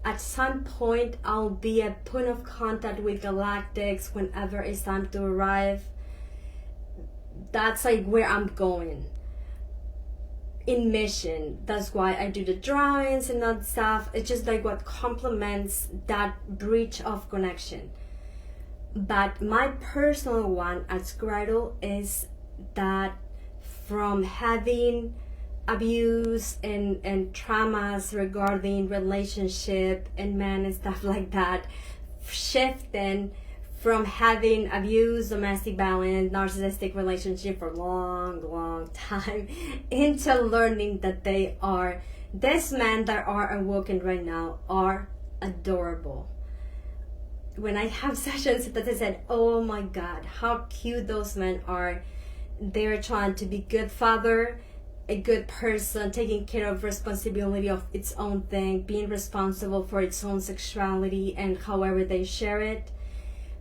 A: At some point, I'll be a point of contact with galactics whenever it's time to arrive. That's like where I'm going. in mission. That's why I do the drawings and that stuff. It's just like what complements that bridge of connection. But my personal one as Gretel is that from having abuse and traumas regarding relationship and men and stuff like that, shifting from having abuse, domestic violence, narcissistic relationship for long time into learning that these men that are awoken right now are adorable. When I have sessions that I said, oh my God, how cute those men are. They're trying to be good father, a good person, taking care of responsibility of its own thing, being responsible for its own sexuality and however they share it.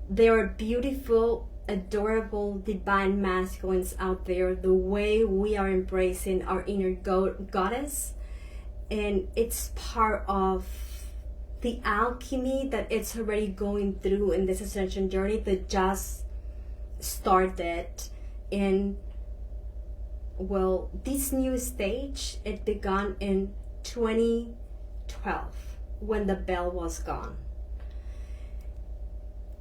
A: There are beautiful, adorable, divine masculines out there, the way we are embracing our inner goddess. And it's part of the alchemy that it's already going through in this ascension journey that just started in, well, this new stage. It began in 2012 when the bell was gone.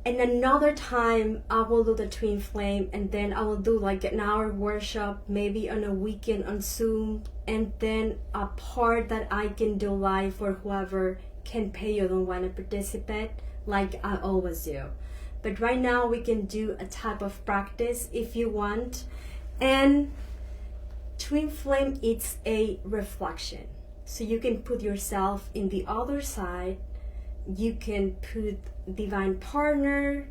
A: And another time I will do the twin flame, and then I will do like an hour workshop, maybe on a weekend on Zoom, and then a part that I can do live for whoever can pay or don't want to participate, like I always do. But right now we can do a type of practice if you want. And twin flame, it's a reflection. So you can put yourself in the other side. You can put divine partner,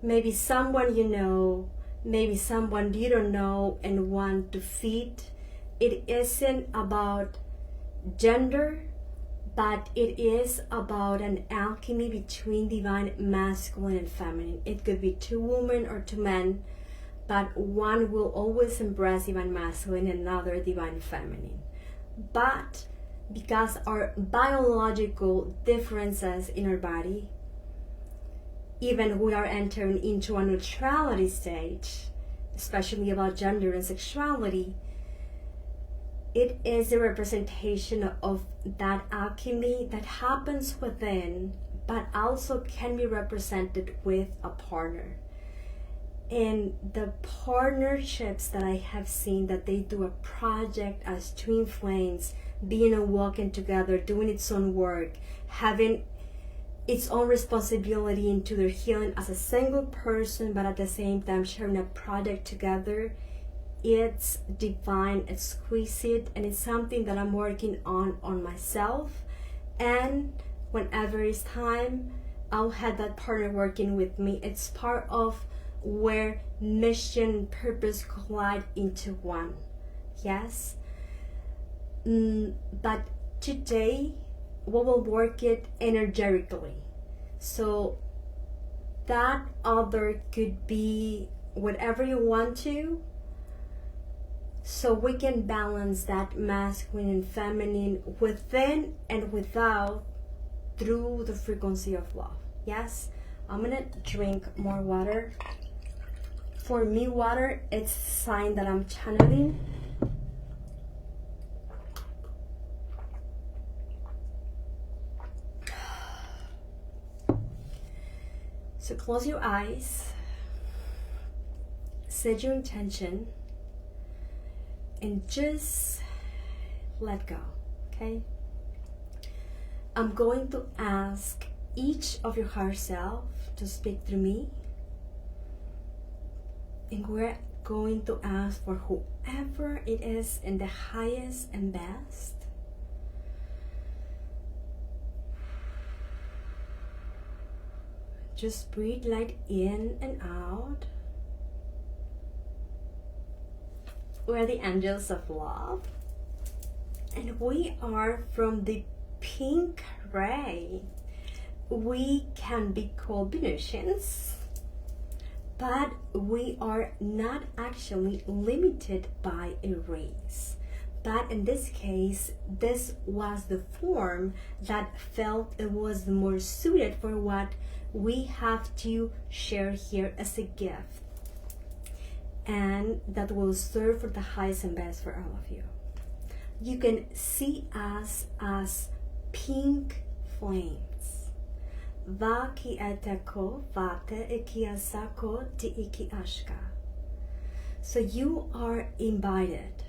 A: maybe someone you know, maybe someone you don't know and want to feed. It isn't about gender, but it is about an alchemy between divine masculine and feminine. It could be two women or two men, but one will always embrace divine masculine and another divine feminine. But because our biological differences in our body, even we are entering into a neutrality stage, especially about gender and sexuality, it is a representation of that alchemy that happens within, but also can be represented with a partner. And the partnerships that I have seen that they do a project as twin flames, being and walking together, doing its own work, having its own responsibility into their healing as a single person, but at the same time sharing a project together. It's divine, exquisite, and it's something that I'm working on myself. And whenever it's time, I'll have that partner working with me. It's part of where mission and purpose collide into one. Yes. But today we will work it energetically. So that other could be whatever you want to. So we can balance that masculine and feminine within and without through the frequency of love. Yes. I'm gonna drink more water. For me, water, it's a sign that I'm channeling. So close your eyes, set your intention, and just let go, okay? I'm going to ask each of your higher self to speak through me. And we're going to ask for whoever it is in the highest and best. Just breathe light in and out. We're the angels of love. And we are from the pink ray. We can be called Venusians, but we are not actually limited by a race. But in this case, this was the form that felt it was more suited for what we have to share here as a gift, and that will serve for the highest and best for all of you. You can see us as pink flames. Va ki eteko vate iki asako ti iki ashka. So you are invited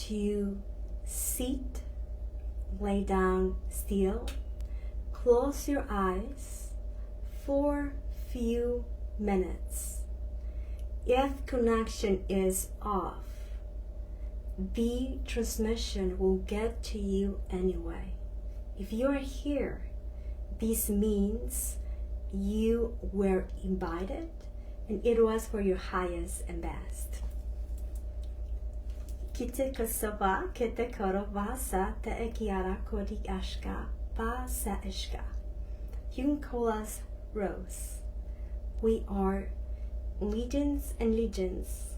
A: to sit, lay down still, close your eyes for few minutes. If connection is off, the transmission will get to you anyway. If you are here, this means you were invited and it was for your highest and best. Kite kasova kite korovasa te ekiara kodi ashka pa sa ishka. You can call us Rose. We are legions and legions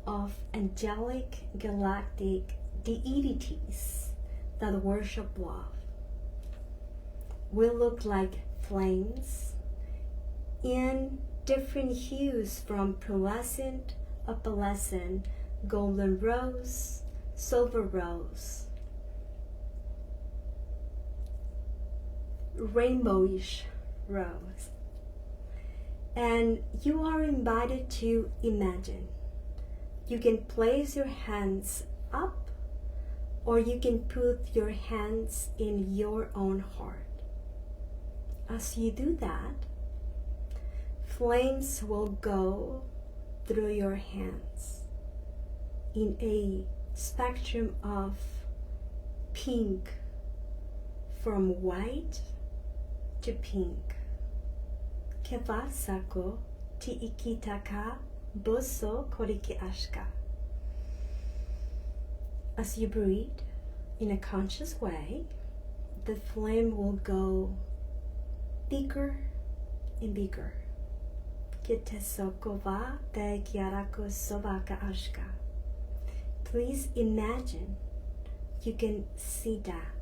A: of angelic galactic deities that worship love. We look like flames in different hues from pearlescent, opalescent, golden rose, silver rose, rainbowish rose. And you are invited to imagine. You can place your hands up or you can put your hands in your own heart. As you do that, flames will go through your hands in a spectrum of pink, from white to pink. Kevasako ti ikitaka boso koriki ashka. As you breathe in a conscious way, the flame will go bigger and bigger. Kitesokova te kiarako sobaka ashka. Please imagine you can see that.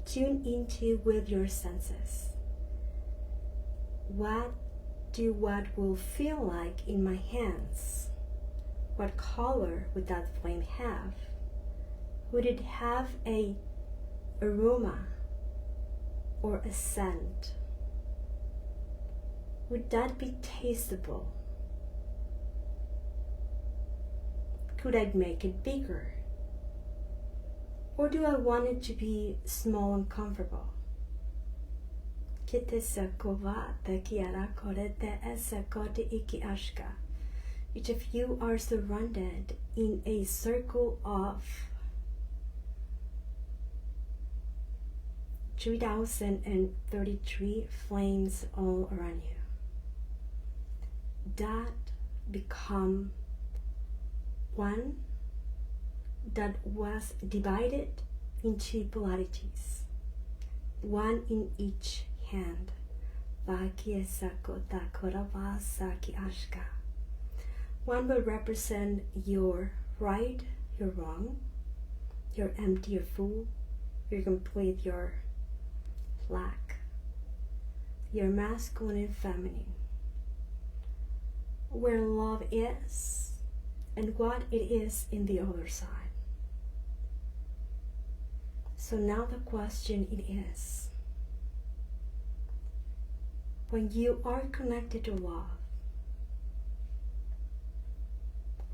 A: Tune into with your senses. What will feel like in my hands? What color would that flame have? Would it have a aroma or a scent? Would that be tasteable? Could I make it bigger? Or do I want it to be small and comfortable? Each of you are surrounded in a circle of 3,033 flames all around you that become one that was divided into polarities, one in each hand. One will represent your right, your wrong, your empty, your full, your complete, your lack, your masculine and feminine, where love is and what it is in the other side. So now the question it is, when you are connected to love,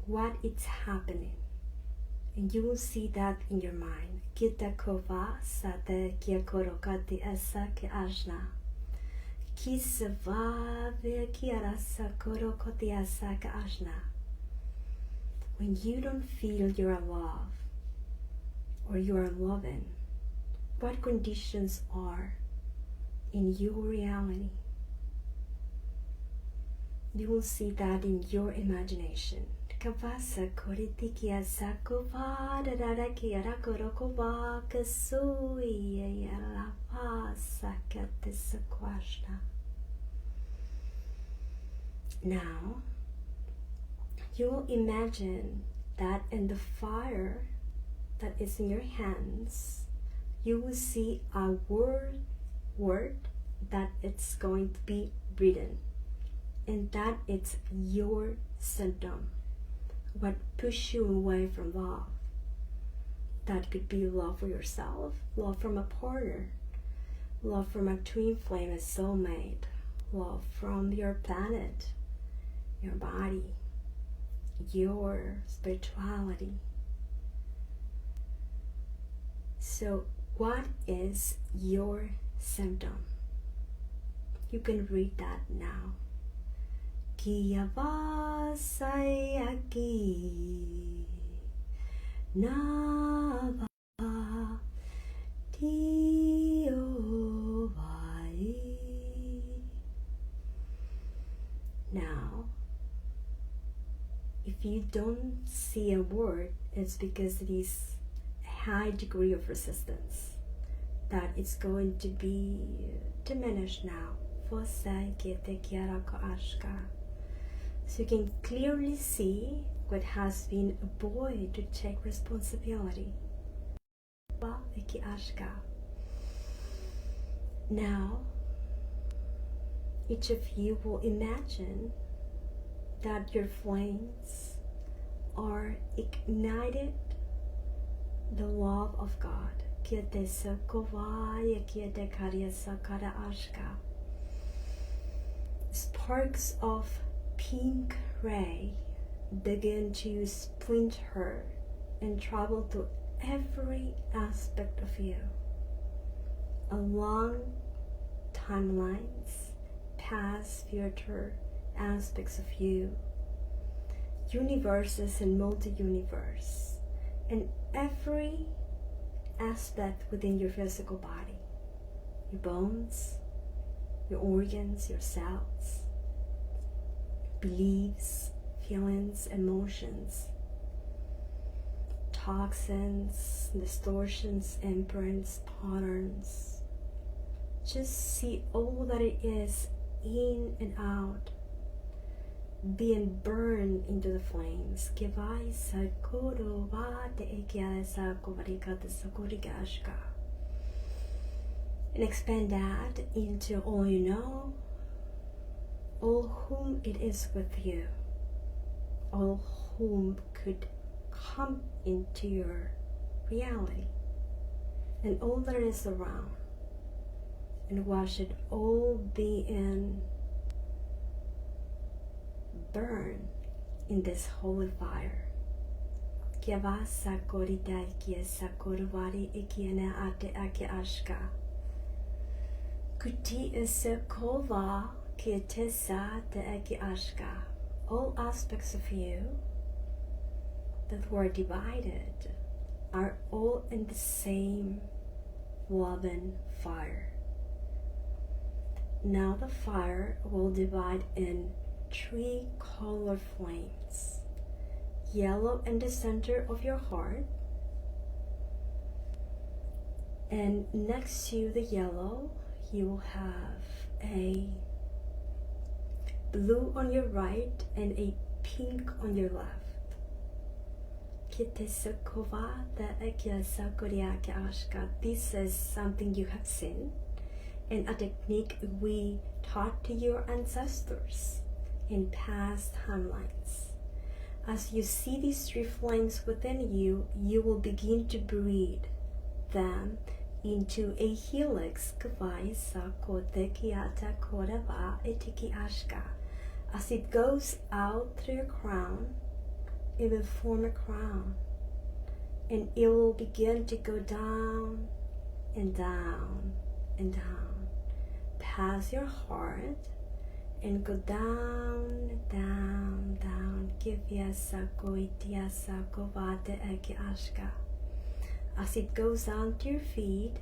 A: what is happening? And you will see that in your mind. Kita kova sate kia korokati esa ke ajna. Kisava ve kiarasa korokoti esa ke ajna. When you don't feel you're alive or you are loving, what conditions are in your reality? You will see that in your imagination. Kavasa koritikia sakova dadada kiara korokova kasui la pasakate sakwashna. Now, you will imagine that in the fire that is in your hands, you will see a word that it's going to be written, and that it's your symptom, what pushes you away from love. That could be love for yourself, love from a partner, love from a twin flame, a soulmate, love from your planet, your body, your spirituality. So what is your symptom? You can read that now. Kiyavasayaki Nava Diovai. Now, if you don't see a word, it's because it is a high degree of resistance that it's going to be diminished now. So you can clearly see what has been avoided to take responsibility. Now, each of you will imagine that your flames are ignited the love of God. Sparks of pink ray begin to splinter and travel to every aspect of you, along timelines, past, future aspects of you, universes and multi-universe, and every aspect within your physical body, your bones, your organs, your cells, beliefs, feelings, emotions, toxins, distortions, imprints, patterns. Just see all that it is in and out, being burned into the flames. And expand that into all you know, all whom it is with you, all whom could come into your reality, and all that is around, and wash it all be in, burn in this holy fire. Kuti isekova kietesa te eki ashka. All aspects of you that were divided are all in the same loving fire. Now the fire will divide in 3 color flames. Yellow in the center of your heart, and next to the yellow you will have a blue on your right and a pink on your left. This is something you have seen, and a technique we taught to your ancestors in past timelines. As you see these 3 flames within you, you will begin to breathe them into a helix. As it goes out through your crown, it will form a crown, and it will begin to go down and down and down past your heart and go down, down, down. As it goes down to your feet,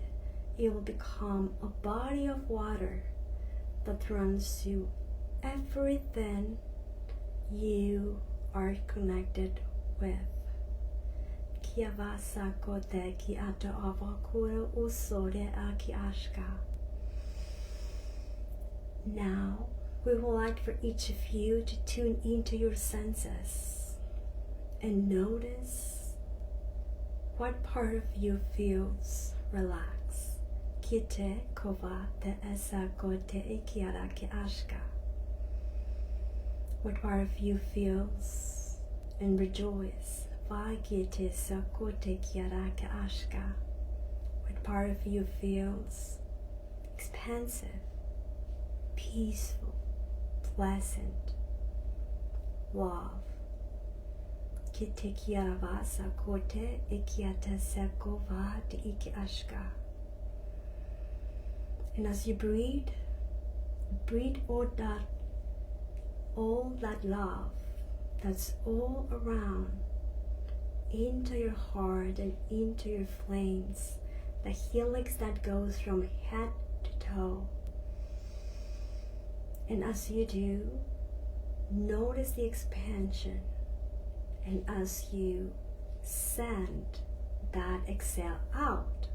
A: it will become a body of water that runs through everything you are connected with. Now, we would like for each of you to tune into your senses and notice what part of you feels relaxed. What part of you feels and rejoice? Vakite sakote kiaraka ashka. What part of you feels expansive, peaceful, pleasant, love. Kite kiarava sakote ikiata seko va de iki ashka. And as you breathe all that love that's all around into your heart and into your flames, the helix that goes from head to toe. And as you do, notice the expansion, and as you send that exhale out,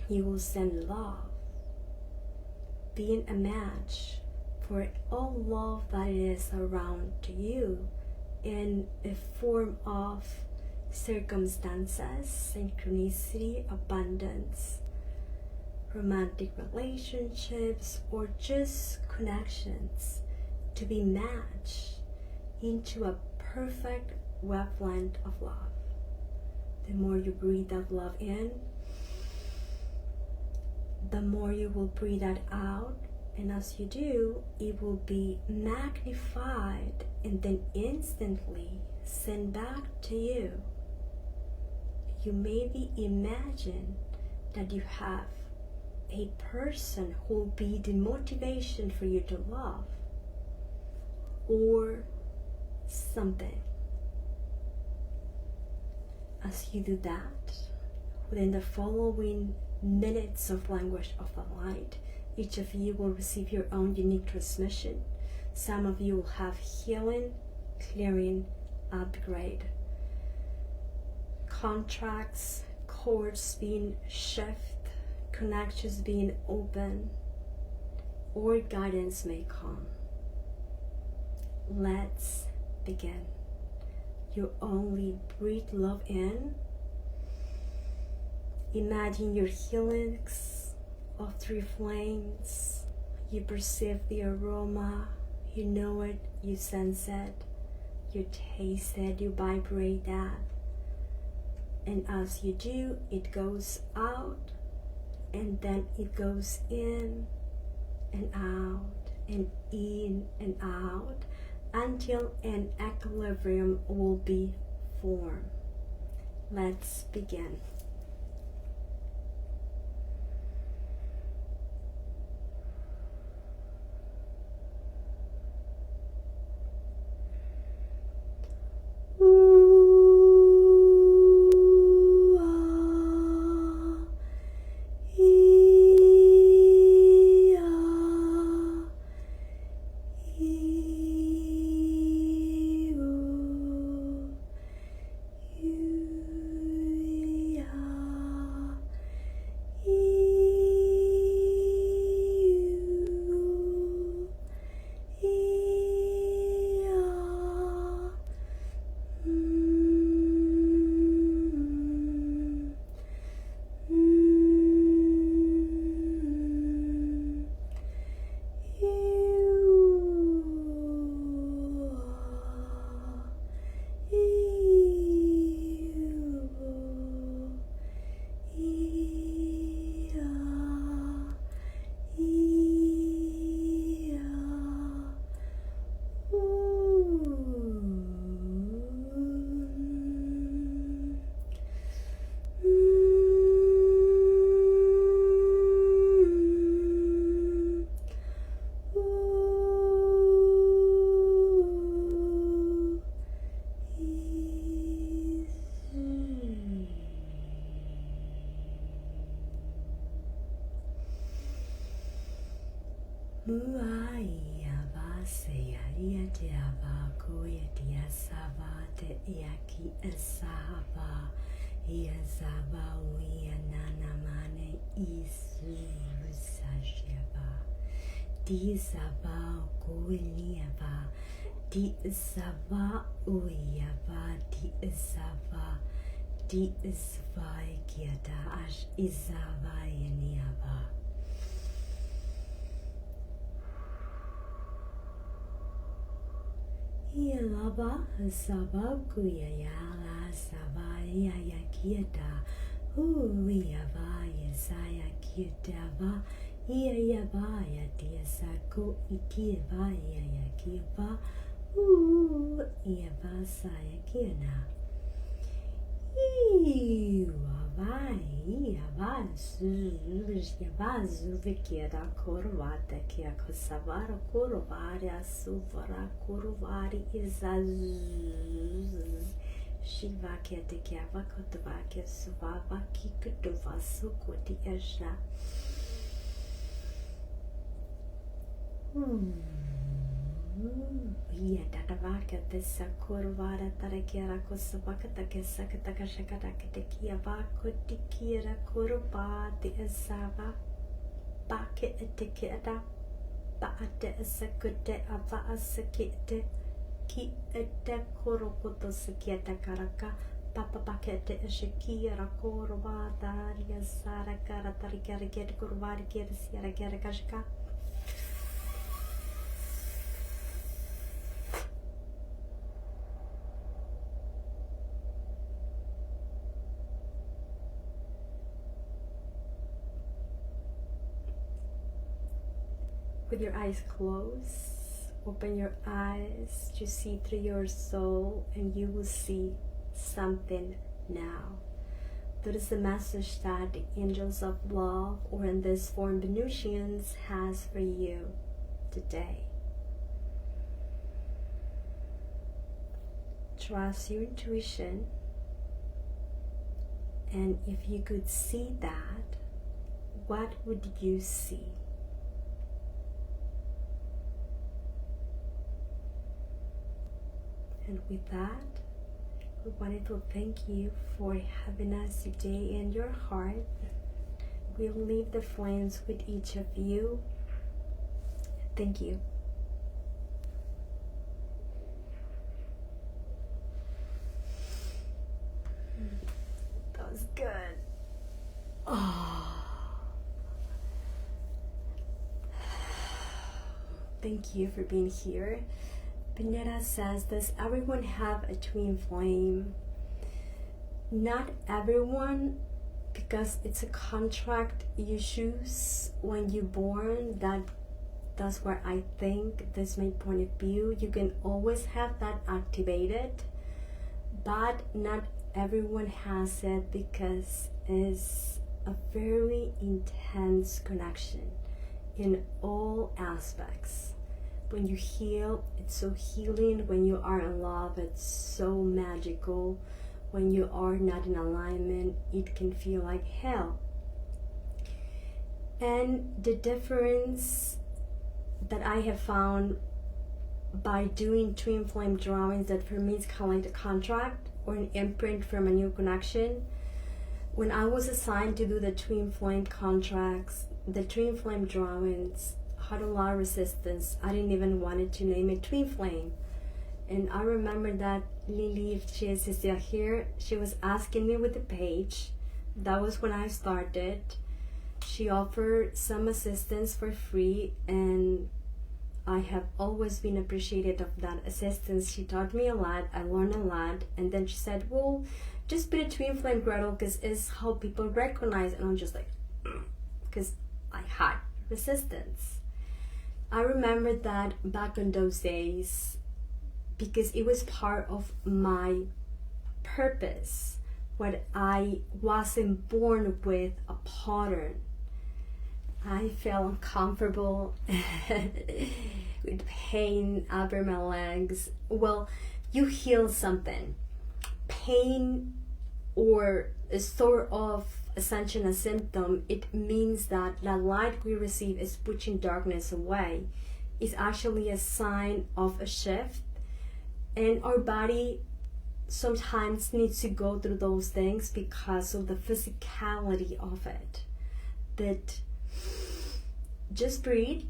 A: you will send love, being a match for all love that is around to you in a form of circumstances, synchronicity, abundance, romantic relationships, or just connections to be matched into a perfect wavelength of love. The more you breathe that love in, the more you will breathe that out, and as you do, it will be magnified and then instantly sent back to you. You maybe imagine that you have a person who will be the motivation for you to love, or something. As you do that, within the following minutes of language of the light, each of you will receive your own unique transmission. Some of you will have healing, clearing, upgrade, contracts, cords being shift, connections being open, or guidance may come. Let's begin. You only breathe love in. Imagine your helix of 3 flames. You perceive the aroma, you know it, you sense it, you taste it, you vibrate that. And as you do, it goes out, and then it goes in and out, and in and out, until an equilibrium will be formed. Let's begin. Di Sava Guiliava, Di Sava Uyava, Di Sava, Di Svai Giada, Ash Isava Yaniava. Ia
B: lava saba kuyayala sabaya yakieta. Uyava yesaya kietava. Iyayabaya tiasako ikieva yakieva. Iyava saya kiena. Vazu vikiera korvata kia kosavara korvaria suvara korvari izaz shiva kia te kia vakotva kia suvava kikutuva sukoti esha. Iya tatavaka tesa kurvara tarakira kosavaka takesaka takashakata ketekia vako tikira kurva the asava bake etiketa baate asakute ava asakite ki ete korokoto sakieta karaka papa bakete eshikia kurva daria sara kara tarikara get kurvari get siara get kashka. With your eyes closed, open your eyes to see through your soul, and you will see something now. That is the message that the angels of love, or in this form Venusians, has for you today. Trust your intuition, and if you could see that, what would you see? And with that, we wanted to thank you for having us today in your heart. We'll leave the flames with each of you. Thank you. That was good. Oh. Thank you for being here. Pineda says, does everyone have a twin flame? Not everyone, because it's a contract you choose when you're born. That's where I think, that's my point of view. You can always have that activated, but not everyone has it because it's a very intense connection in all aspects. When you heal, it's so healing. When you are in love, it's so magical. When you are not in alignment, it can feel like hell. And the difference that I have found by doing twin flame drawings, that for me it's kind of like the contract or an imprint from a new connection. When I was assigned to do the twin flame contracts, the twin flame drawings had a lot of resistance. I didn't even want to name it twin flame. And I remember that Lily, if she is still here, she was asking me with the page. That was when I started. She offered some assistance for free, and I have always been appreciative of that assistance. She taught me a lot, I learned a lot, and then she said, well, just put a twin flame, Gretel, because it's how people recognize. And I'm just like, because I had resistance. I remember that back in those days, because it was part of my purpose, what I wasn't born with a pattern. I felt uncomfortable with pain over my legs. Well, you heal something. Pain or a sort of ascension, a symptom, it means that the light we receive is pushing darkness away. It's actually a sign of a shift, and our body sometimes needs to go through those things because of the physicality of it. That just breathe,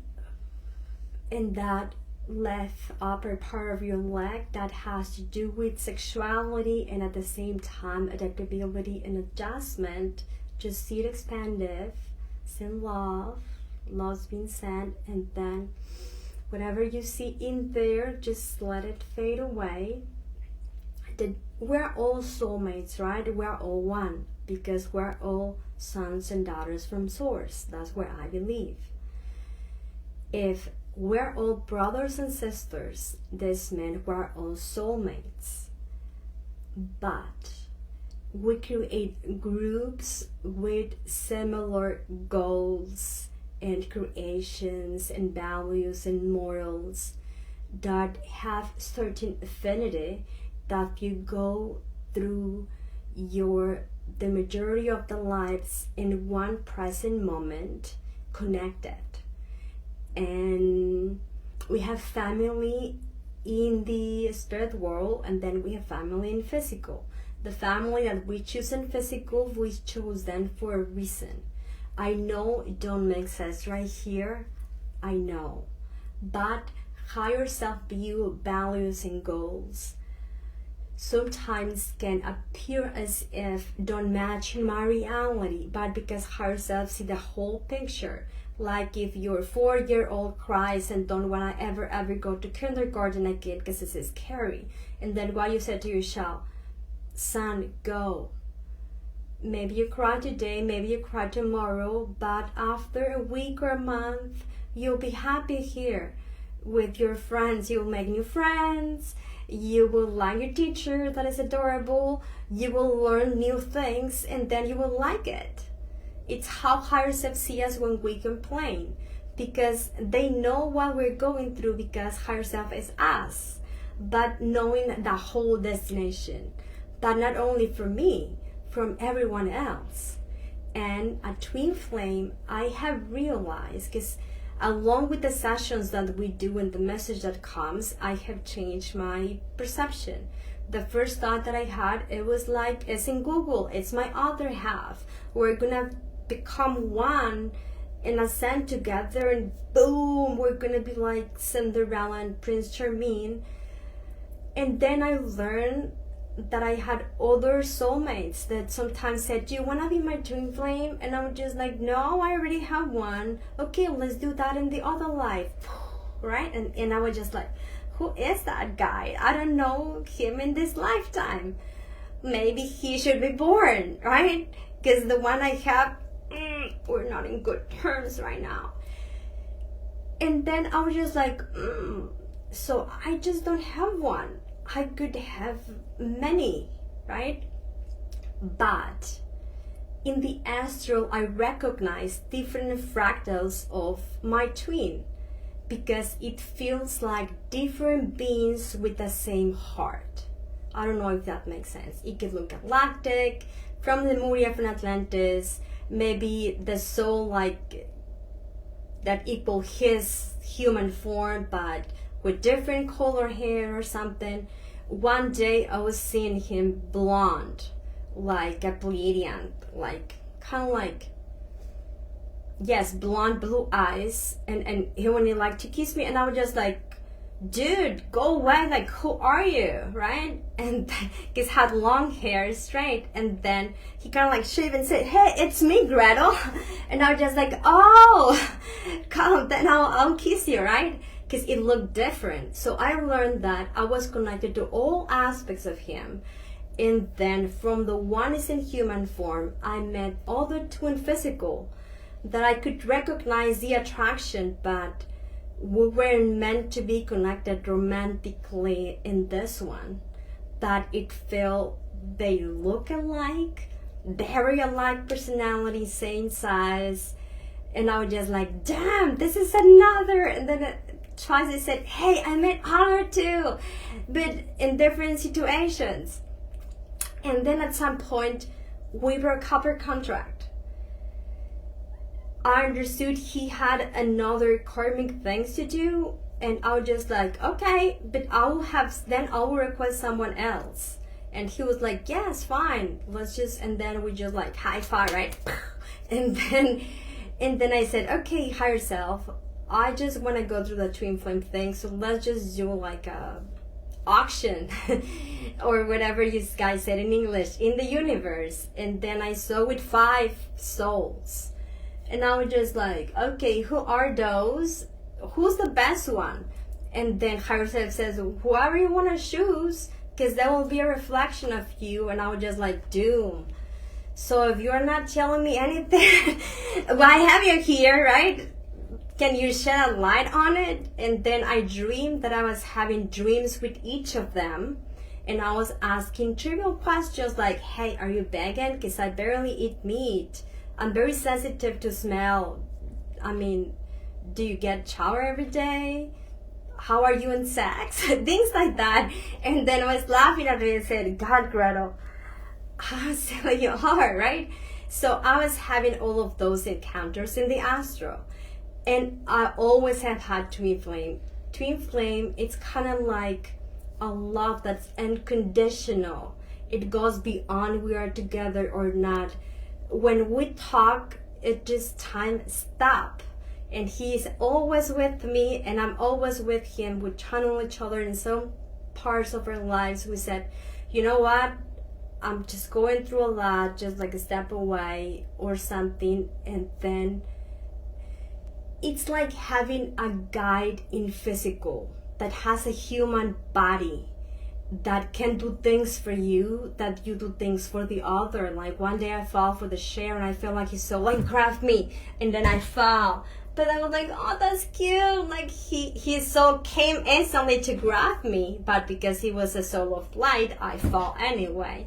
B: and that left upper part of your leg that has to do with sexuality, and at the same time adaptability and adjustment. Just see it expansive, send love, love's being sent, and then whatever you see in there, just let it fade away. We're all soulmates, right? We're all one, because we're all sons and daughters from Source. That's what I believe. If we're all brothers and sisters, this means we're all soulmates. But we create groups with similar goals and creations and values and morals that have certain affinity, that you go through the majority of the lives in one present moment connected. And we have family in the spirit world, and then we have family in physical. The family that we choose in physical, we chose them for a reason. I know it don't make sense right here, I know, but higher self view, values and goals sometimes can appear as if don't match in my reality, but because higher self see the whole picture. Like if your 4-year-old cries and don't want to ever go to kindergarten again because it's scary, and then what you said to your child, son, go. Maybe you cry today, maybe you cry tomorrow, but after a week or a month, you'll be happy here with your friends. You'll make new friends. You will like your teacher that is adorable. You will learn new things, and then you will like it. It's how higher self see us when we complain, because they know what we're going through, because higher self is us, but knowing the whole destination, but not only for me, from everyone else. And a twin flame, I have realized, because along with the sessions that we do and the message that comes, I have changed my perception. The first thought that I had, it was like, it's in Google, it's my other half. We're gonna become one and ascend together, and boom, we're gonna be like Cinderella and Prince Charming. And then I learned that I had other soulmates that sometimes said, do you want to be my twin flame? And I'm just like, no, I already have one. Okay, let's do that in the other life, right? And I was just like, who is that guy? I don't know him in this lifetime. Maybe he should be born, right? Because the one I have, we're not in good terms right now. And then I was just like, so I just don't have one. I could have many, right? But in the astral, I recognize different fractals of my twin, because it feels like different beings with the same heart. I don't know if that makes sense. It could look galactic, from the Lemuria, from Atlantis, maybe the soul like that equal his human form, but with different color hair or something. One day I was seeing him blonde, like a Pleiadian, like kind of like, yes, blonde, blue eyes, and he wanted like to kiss me, and I was just like, dude, go away, like, who are you, right? And he had long hair, straight, and then he kind of like shaved and said, hey, it's me, Gretel. And I was just like, oh, come, then I'll kiss you, right? Because it looked different. So I learned that I was connected to all aspects of him. And then from the one is in human form, I met other twin physical that I could recognize the attraction, but we weren't meant to be connected romantically in this one. That it felt they look alike, very alike personality, same size. And I was just like, damn, this is another. And then twice I said, hey, I met other two, but in different situations. And then at some point, we broke up our contract. I understood he had another karmic things to do, and I was just like, okay, but I will request someone else. And he was like, yes, fine, let's just, and then we just like high five, right? And then I said, okay, higher self, I just want to go through the twin flame thing, so let's just do like a auction or whatever you guys said in English, in the universe. And then I saw with 5 souls, and I was just like, okay, who are those?
A: who's the best one? And then higher self says, whoever you want to choose, because that will be a reflection of you. And I was just like, doom. So if you're not telling me anything, why have you here, right? Can you shed a light on it? And then I dreamed that I was having dreams with each of them. And I was asking trivial questions like, hey, are you vegan? Because I barely eat meat. I'm very sensitive to smell. I mean, do you get shower every day? How are you in sex? Things like that. And then I was laughing at it and said, God, Gretel, how silly you are, right? So I was having all of those encounters in the astral. And I always have had twin flame. Twin flame, it's kind of like a love that's unconditional. It goes beyond we are together or not. When we talk, it just time stop. And he's always with me and I'm always with him. We channel each other in some parts of our lives. We said, you know what? I'm just going through a lot, just like a step away or something. And then it's like having a guide in physical that has a human body that can do things for you, that you do things for the other. Like one day I fell for the chair and I felt like he so like grabbed me and then I fell. But I was like, oh, that's cute. Like he so came instantly to grab me, but because he was a soul of light, I fell anyway.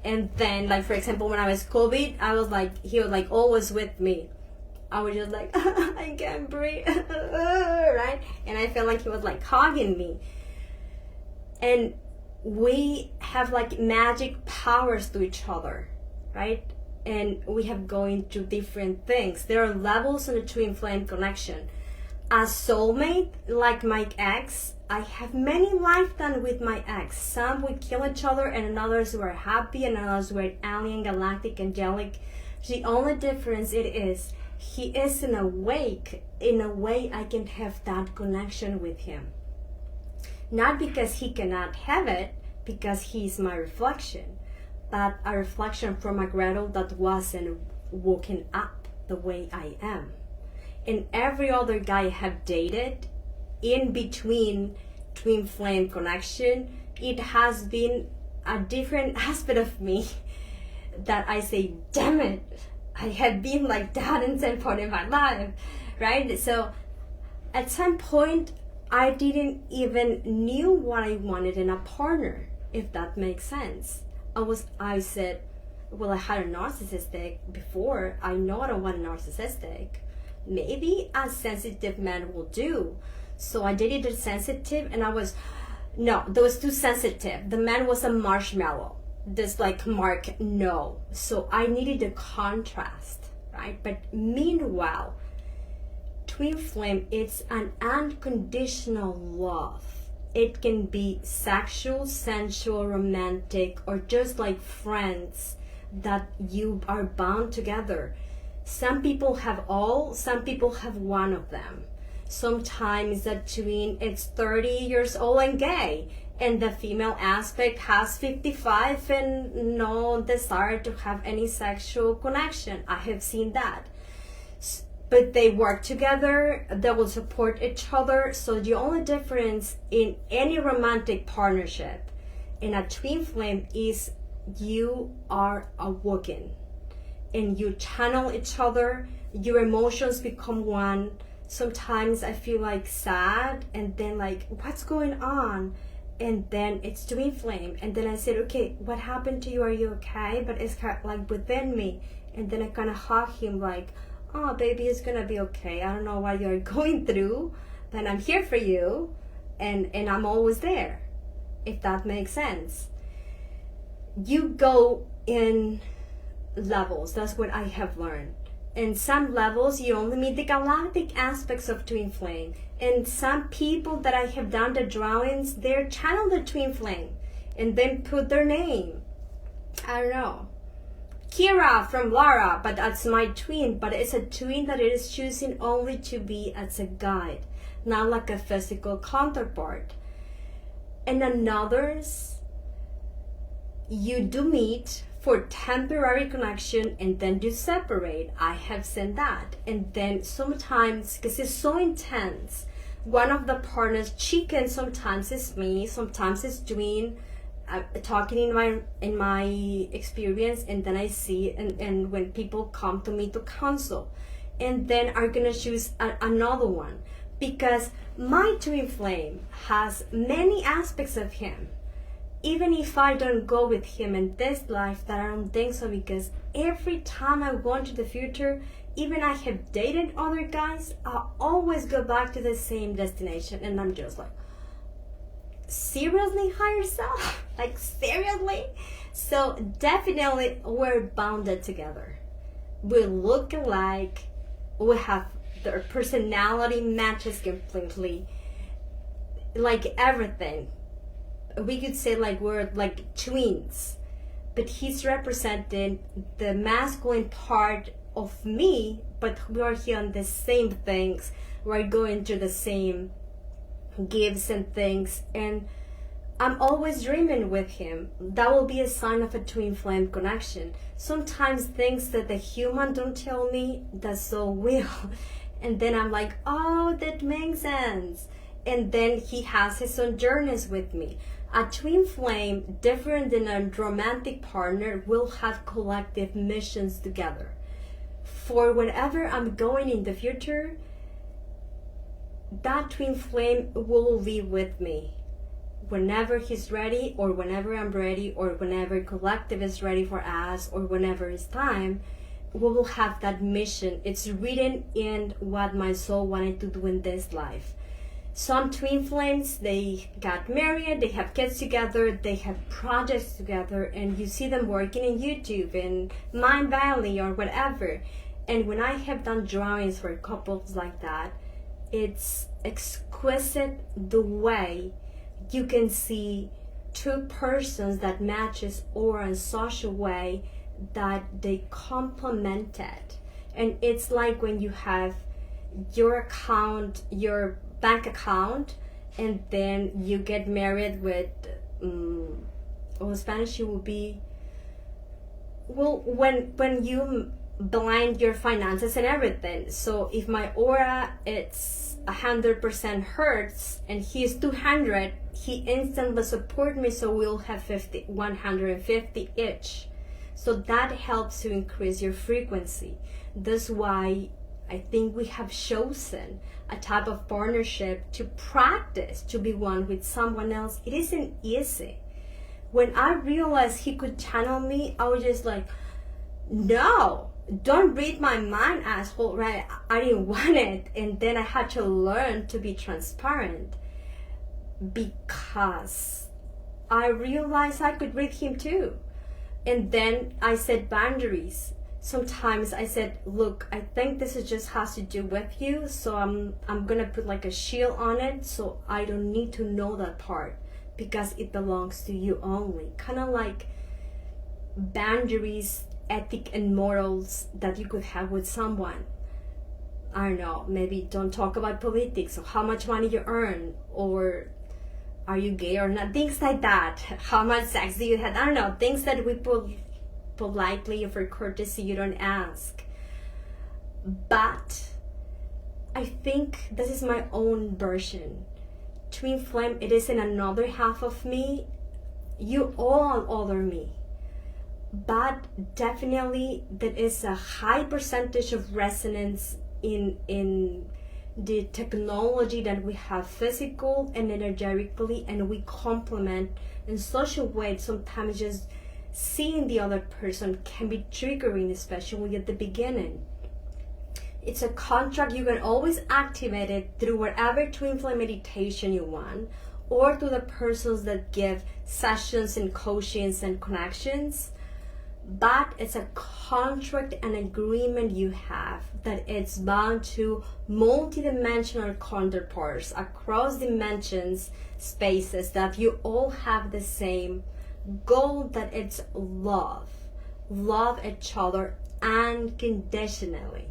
A: And then, like for example, when I was COVID, I was like, he was like always with me. I was just like, I can't breathe, right? And I felt like he was like hugging me. And we have like magic powers to each other, right? And we have going through different things. There are levels in the twin flame connection. As soulmate, like my ex, I have many lifetimes with my ex. Some we kill each other and others were happy and others were alien, galactic, angelic. The only difference it is, he isn't awake. In a way, I can have that connection with him. Not because he cannot have it, because he's my reflection. But a reflection from a Gretel that wasn't woken up the way I am. And every other guy I have dated, in between twin flame connection, it has been a different aspect of me that I say, damn it, I have been like that in some point in my life, right? So at some point, I didn't even knew what I wanted in a partner, if that makes sense. I said, well, I had a narcissistic before. I know I don't want a narcissistic. Maybe a sensitive man will do. So I dated a sensitive and that was too sensitive. The man was a marshmallow. Just like Mark, no. So I needed a contrast, right? But meanwhile, twin flame, it's an unconditional love. It can be sexual, sensual, romantic, or just like friends that you are bound together. Some people have all, some people have one of them. Sometimes a twin is 30 years old and gay, and the female aspect has 55 and no desire to have any sexual connection. I have seen that. But they work together, they will support each other. So the only difference in any romantic partnership in a twin flame is you are awoken and you channel each other, your emotions become one. Sometimes I feel like sad and then like, what's going on? And then it's twin flame. And then I said, okay, what happened to you? Are you okay? But it's kind of like within me. And then I kind of hug him like, oh, baby, it's gonna be okay. I don't know what you're going through, but I'm here for you, and I'm always there, if that makes sense. You go in levels. That's what I have learned. In some levels, you only meet the galactic aspects of twin flame. And some people that I have done the drawings, they're channeled the twin flame, and then put their name. I don't know. Kira from Lara, but that's my twin, but it's a twin that it is choosing only to be as a guide, not like a physical counterpart. And another's, you do meet for temporary connection and then you separate. I have seen that. And then sometimes, because it's so intense, one of the partners chicken, sometimes it's me, sometimes it's doing talking in my experience, and then I see and when people come to me to counsel, and then are gonna choose another one, because my twin flame has many aspects of him. Even if I don't go with him in this life, that I don't think so, because every time I go into the future, even I have dated other guys, I always go back to the same destination, and I'm just like, seriously, higher self? Like, seriously? So definitely we're bounded together. We look alike. We have their personality matches completely. Like everything. We could say like we're like twins. But he's representing the masculine part of me, but we are here on the same things. We're going through the same gifts and things, and I'm always dreaming with him. That will be a sign of a twin flame connection. Sometimes things that the human don't tell me, that soul will. And then I'm like, oh, that makes sense. And then he has his own journeys with me. A twin flame, different than a romantic partner, will have collective missions together. For wherever I'm going in the future, that twin flame will be with me. Whenever he's ready, or whenever I'm ready, or whenever collective is ready for us, or whenever it's time, we will have that mission. It's written in what my soul wanted to do in this life. Some twin flames, they got married, they have kids together, they have projects together, and you see them working in YouTube and Mind Valley or whatever. And when I have done drawings for couples like that, it's exquisite the way you can see two persons that matches aura in such a way that they complement it. And it's like when you have your account, your bank account, and then you get married with in Spanish it will be, well, when you blind your finances and everything. So if my aura it's 100% hertz and he is 200, he instantly support me, so we'll have 150 each. So that helps to increase your frequency. That's why I think we have chosen a type of partnership to practice to be one with someone else. It isn't easy. When I realized he could channel me, I was just like, no, don't read my mind, asshole, right? I didn't want it. And then I had to learn to be transparent, because I realized I could read him too. And then I set boundaries. Sometimes I said, look, I think this is just has to do with you, so I'm gonna put like a shield on it, so I don't need to know that part, because it belongs to you only. Kind of like boundaries, ethic and morals that you could have with someone. I don't know, maybe don't talk about politics or how much money you earn, or are you gay or not, things like that. How much sex do you have? I don't know, things that we politely or for courtesy you don't ask. But I think this is my own version. Twin flame, it is in another half of me. You all other me. But definitely there is a high percentage of resonance in the technology that we have, physical and energetically, and we complement in such a way. Sometimes just seeing the other person can be triggering, especially at the beginning. It's a contract. You can always activate it through whatever twin flame meditation you want, or through the persons that give sessions and coachings and connections. But it's a contract and agreement you have that it's bound to multidimensional counterparts across dimensions, spaces, that you all have the same goal, that it's love each other unconditionally.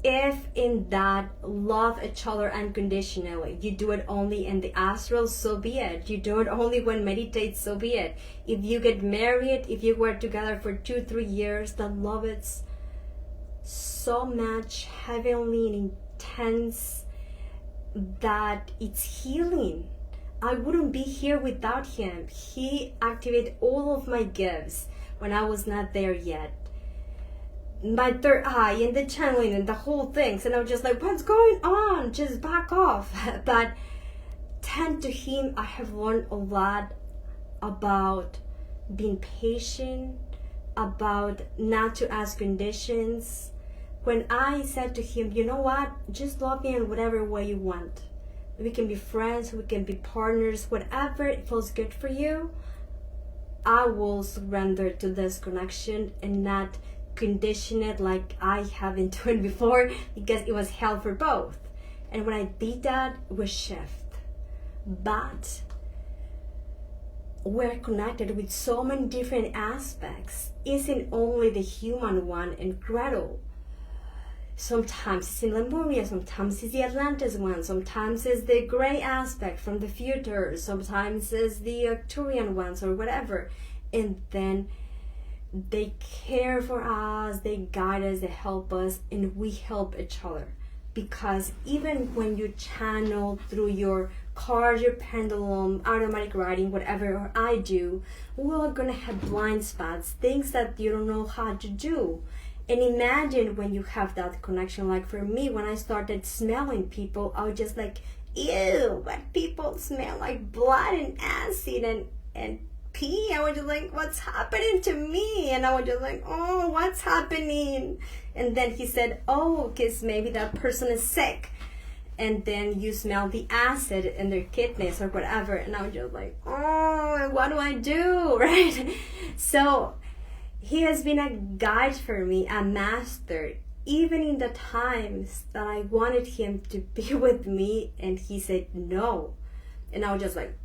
A: If in that love each other unconditionally, you do it only in the astral, so be it. You do it only when meditate, so be it. If you get married, if you were together for 2-3 years, that love is so much heavenly and intense, that it's healing. I wouldn't be here without him. He activated all of my gifts when I was not there yet. My third eye and the channeling and the whole things. And I was just like, what's going on? Just back off. But thanks to him, I have learned a lot about being patient, about not to ask conditions. When I said to him, you know what, just love me in whatever way you want. We can be friends, we can be partners, whatever it feels good for you. I will surrender to this connection and not condition it like I haven't done before, because it was hell for both. And when I did that, it was shift. But we're connected with so many different aspects. Isn't only the human one incredible? Sometimes it's in Lemuria, sometimes it's the Atlantis one, sometimes it's the gray aspect from the future, sometimes it's the Arcturian ones or whatever. And then they care for us, they guide us, they help us, and we help each other. Because even when you channel through your cards, your pendulum, automatic writing, whatever, or I do, we're gonna have blind spots, things that you don't know how to do. And imagine when you have that connection. Like for me, when I started smelling people, I was just like, ew, but people smell like blood and acid and pee. I was just like, what's happening to me? And I was just like, oh, what's happening? And then he said, oh, because maybe that person is sick. And then you smell the acid in their kidneys or whatever. And I was just like, oh, what do I do? Right? So he has been a guide for me, a master, even in the times that I wanted him to be with me and he said no. And I was just like,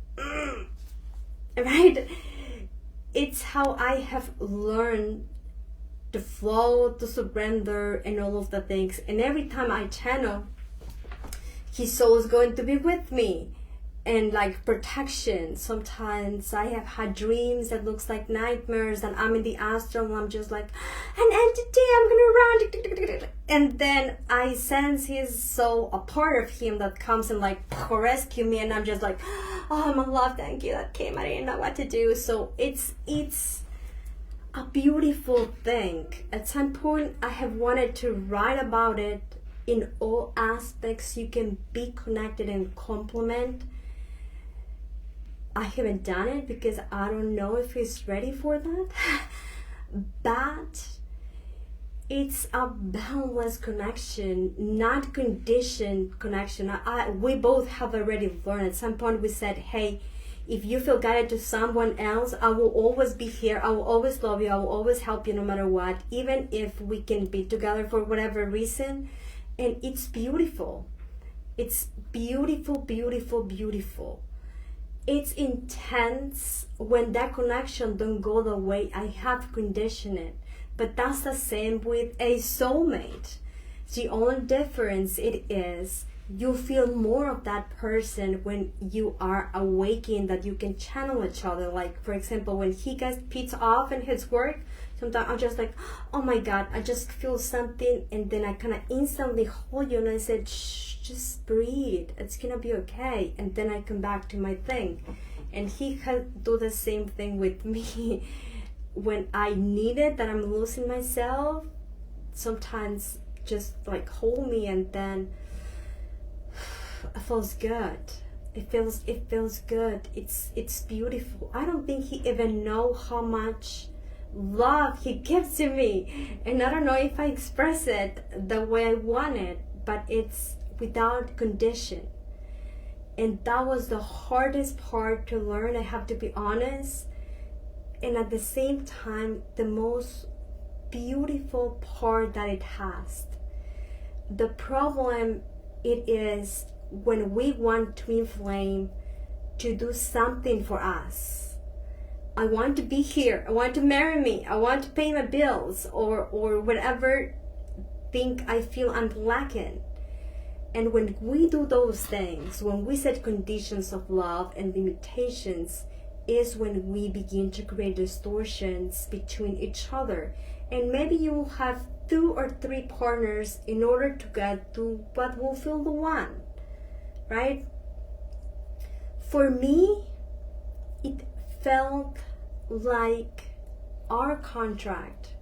A: right? It's how I have learned to flow, to surrender, and all of the things. And every time I channel, his soul is going to be with me. And like protection. Sometimes I have had dreams that looks like nightmares, and I'm in the astral and I'm just like, an entity, I'm gonna run. And then I sense his soul, a part of him that comes and like rescue me, and I'm just like, oh my love, thank you, that came, I didn't know what to do. So it's a beautiful thing. At some point I have wanted to write about it. In all aspects you can be connected and complement. I haven't done it because I don't know if he's ready for that. But it's a boundless connection, not conditioned connection. We both have already learned. At some point we said, hey, if you feel guided to someone else, I will always be here. I will always love you. I will always help you no matter what, even if we can be together for whatever reason. And it's beautiful. It's beautiful, beautiful, beautiful. It's intense when that connection don't go the way I have conditioned it. But that's the same with a soulmate. The only difference it is you feel more of that person when you are awakened, that you can channel each other. Like for example, when he gets pissed off in his work, sometimes I'm just like, oh my God, I just feel something, and then I kind of instantly hold you and I said, shh, just breathe, it's gonna be okay. And then I come back to my thing. And he can do the same thing with me. When I need it, that I'm losing myself, sometimes just like hold me, and then it feels good. It feels good. It's beautiful. I don't think he even know how much love he gives to me, and I don't know if I express it the way I want it, but it's without condition. And that was the hardest part to learn, I have to be honest. And at the same time, the most beautiful part that it has. The problem it is when we want twin flame to do something for us. I want to be here, I want to marry me, I want to pay my bills, or whatever thing I feel I'm lacking. And when we do those things, when we set conditions of love and limitations, is when we begin to create distortions between each other. And maybe you will have 2 or 3 partners in order to get to what will feel the one.
B: right? For me, it felt like our contract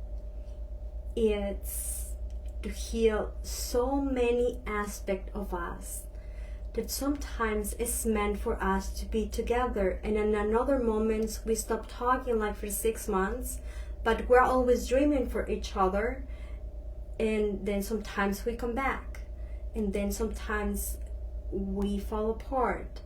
B: is to heal so many aspects of us that sometimes it's meant for us to be together, and in another moments we stop talking like for 6 months, but we're always dreaming for each other, and then sometimes we come back, and then sometimes we fall apart.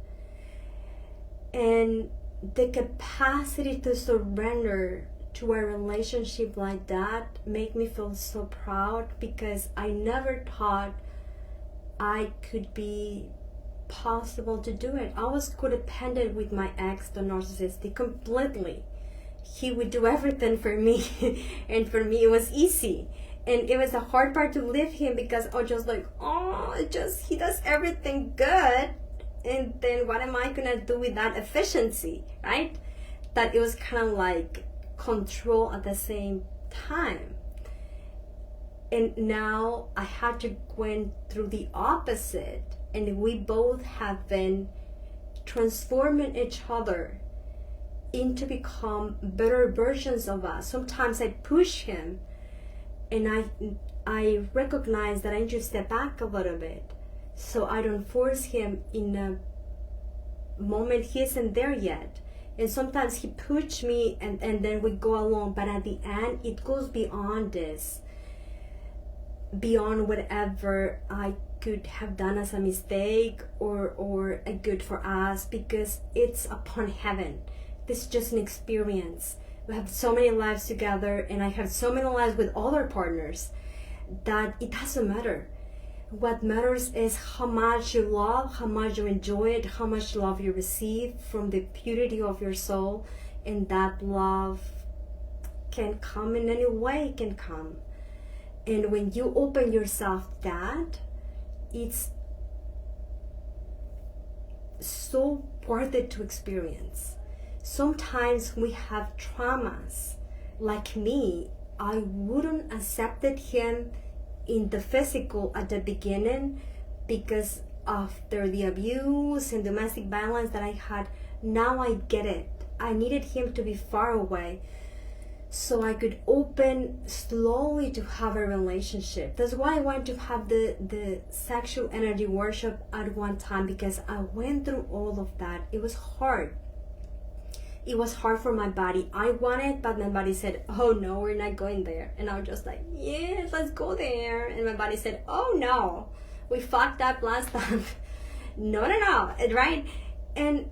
B: And the capacity to surrender to a relationship like that make me feel so proud, because I never thought I could be possible to do it. I was codependent with my ex, the narcissistic, completely. He would do everything for me and for me it was easy, and it was a hard part to leave him, because I was just like, he does everything good, and then what am I gonna do with that efficiency, right? That it was kind of like control at the same time. And now I had to go through the opposite, and we both have been transforming each other into become better versions of us. Sometimes I push him, and I recognize that I need to step back a little bit, so I don't force him in a moment he isn't there yet. And sometimes he pushes me, and then we go along, but at the end it goes beyond this, beyond whatever I could have done as a mistake or a good for us, because it's upon heaven. This is just an experience. We have so many lives together, and I have so many lives with other partners, that it doesn't matter. What matters is how much you love, how much you enjoy it, how much love you receive from the purity of your soul, and that love can come in any way it can come. And when you open yourself that, it's so worth it to experience. Sometimes we have traumas. Like me, I wouldn't accepted him in the physical at the beginning because after the abuse and domestic violence that I had. Now I get it. I needed him to be far away so I could open slowly to have a relationship. That's why I wanted to have the sexual energy workshop at one time, because I went through all of that. It was hard. It was hard for my body. I wanted, but my body said, oh no, we're not going there. And I was just like, yes, let's go there. And my body said, oh no, we fucked up last time. No, right? And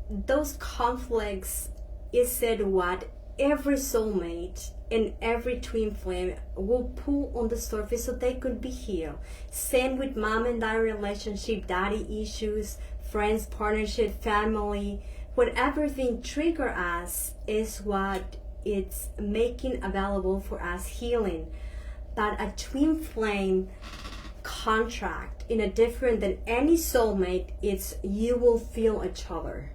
B: those conflicts, it said what every soulmate and every twin flame will pull on the surface so they could be healed. Same with mom and dad relationship, daddy issues, friends, partnership, family. Whatever thing trigger us is what it's making available for us healing. But a twin flame contract in a different than any soulmate, it's you will feel each other.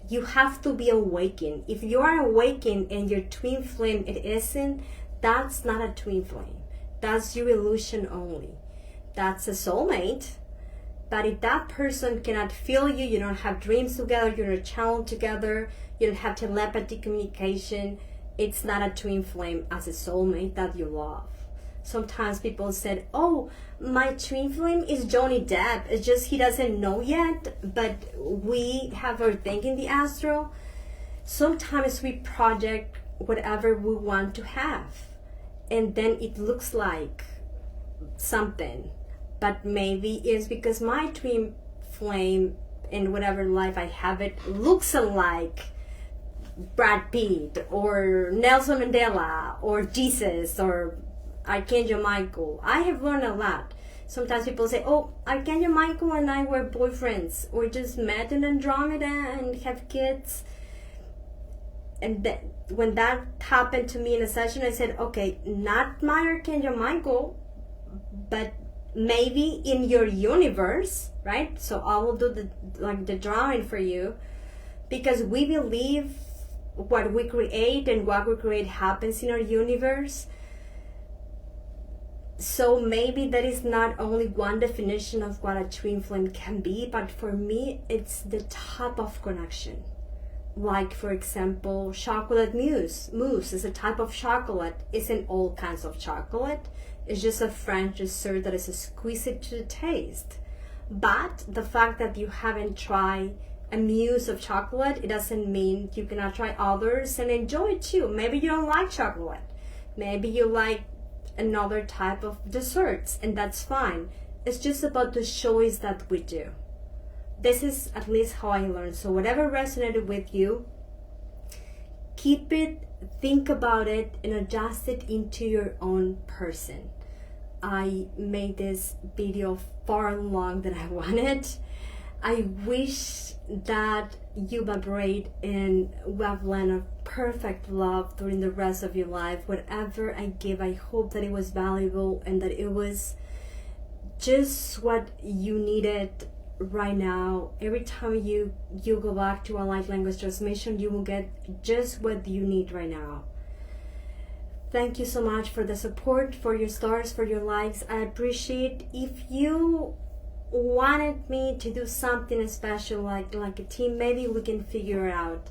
B: You have to be awakened. If you are awakened and your twin flame it isn't, that's not a twin flame. That's your illusion only. That's a soulmate. But if that person cannot feel you, you don't have dreams together, you're not channeled together, you don't have telepathy communication, it's not a twin flame as a soulmate that you love. Sometimes people said, oh, my twin flame is Johnny Depp. It's just he doesn't know yet, but we have our thing in the astral. Sometimes we project whatever we want to have, and then it looks like something. But maybe it's because my twin flame in whatever life I have it looks alike Brad Pitt or Nelson Mandela or Jesus or Archangel Michael. I have learned a lot. Sometimes people say, oh, Archangel Michael and I were boyfriends. We just met in Andromeda and have kids. And when that happened to me in a session, I said, okay, not my Archangel Michael, but maybe in your universe, right? So I will do the drawing for you, because we believe what we create and what we create happens in our universe.
A: So maybe that is not only one definition of what a twin flame can be, but for me, it's the type of connection. Like, for example, chocolate mousse. Mousse is a type of chocolate. Isn't all kinds of chocolate. It's just a French dessert that is exquisite to the taste. But the fact that you haven't tried a mousse of chocolate, it doesn't mean you cannot try others and enjoy it too. Maybe you don't like chocolate. Maybe you like another type of desserts, and that's fine. It's just about the choice that we do. This is at least how I learned. So whatever resonated with you, keep it, think about it, and adjust it into your own person. I made this video far long than I wanted. I wish that you vibrate in wavelength of perfect love during the rest of your life. Whatever I give, I hope that it was valuable and that it was just what you needed right now. Every time you go back to a light language transmission, you will get just what you need right now. Thank you so much for the support, for your stars, for your likes. I appreciate. If you wanted me to do something special, like a team, maybe we can figure it out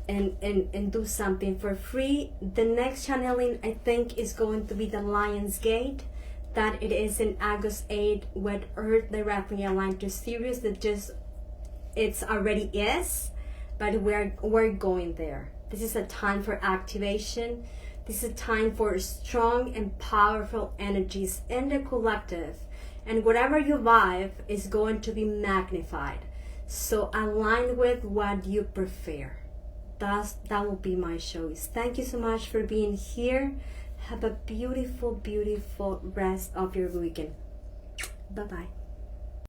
A: and do something for free. The next channeling, I think, is going to be the Lion's Gate, that it is in August 8 with Earth directly aligned to Sirius. That just, it's already is, but we're going there. This is a time for activation. This is a time for strong and powerful energies in the collective, and whatever you vibe is going to be magnified. So align with what you prefer. That will be my choice. Thank you so much for being here. Have a beautiful, beautiful rest of your weekend. Bye-bye.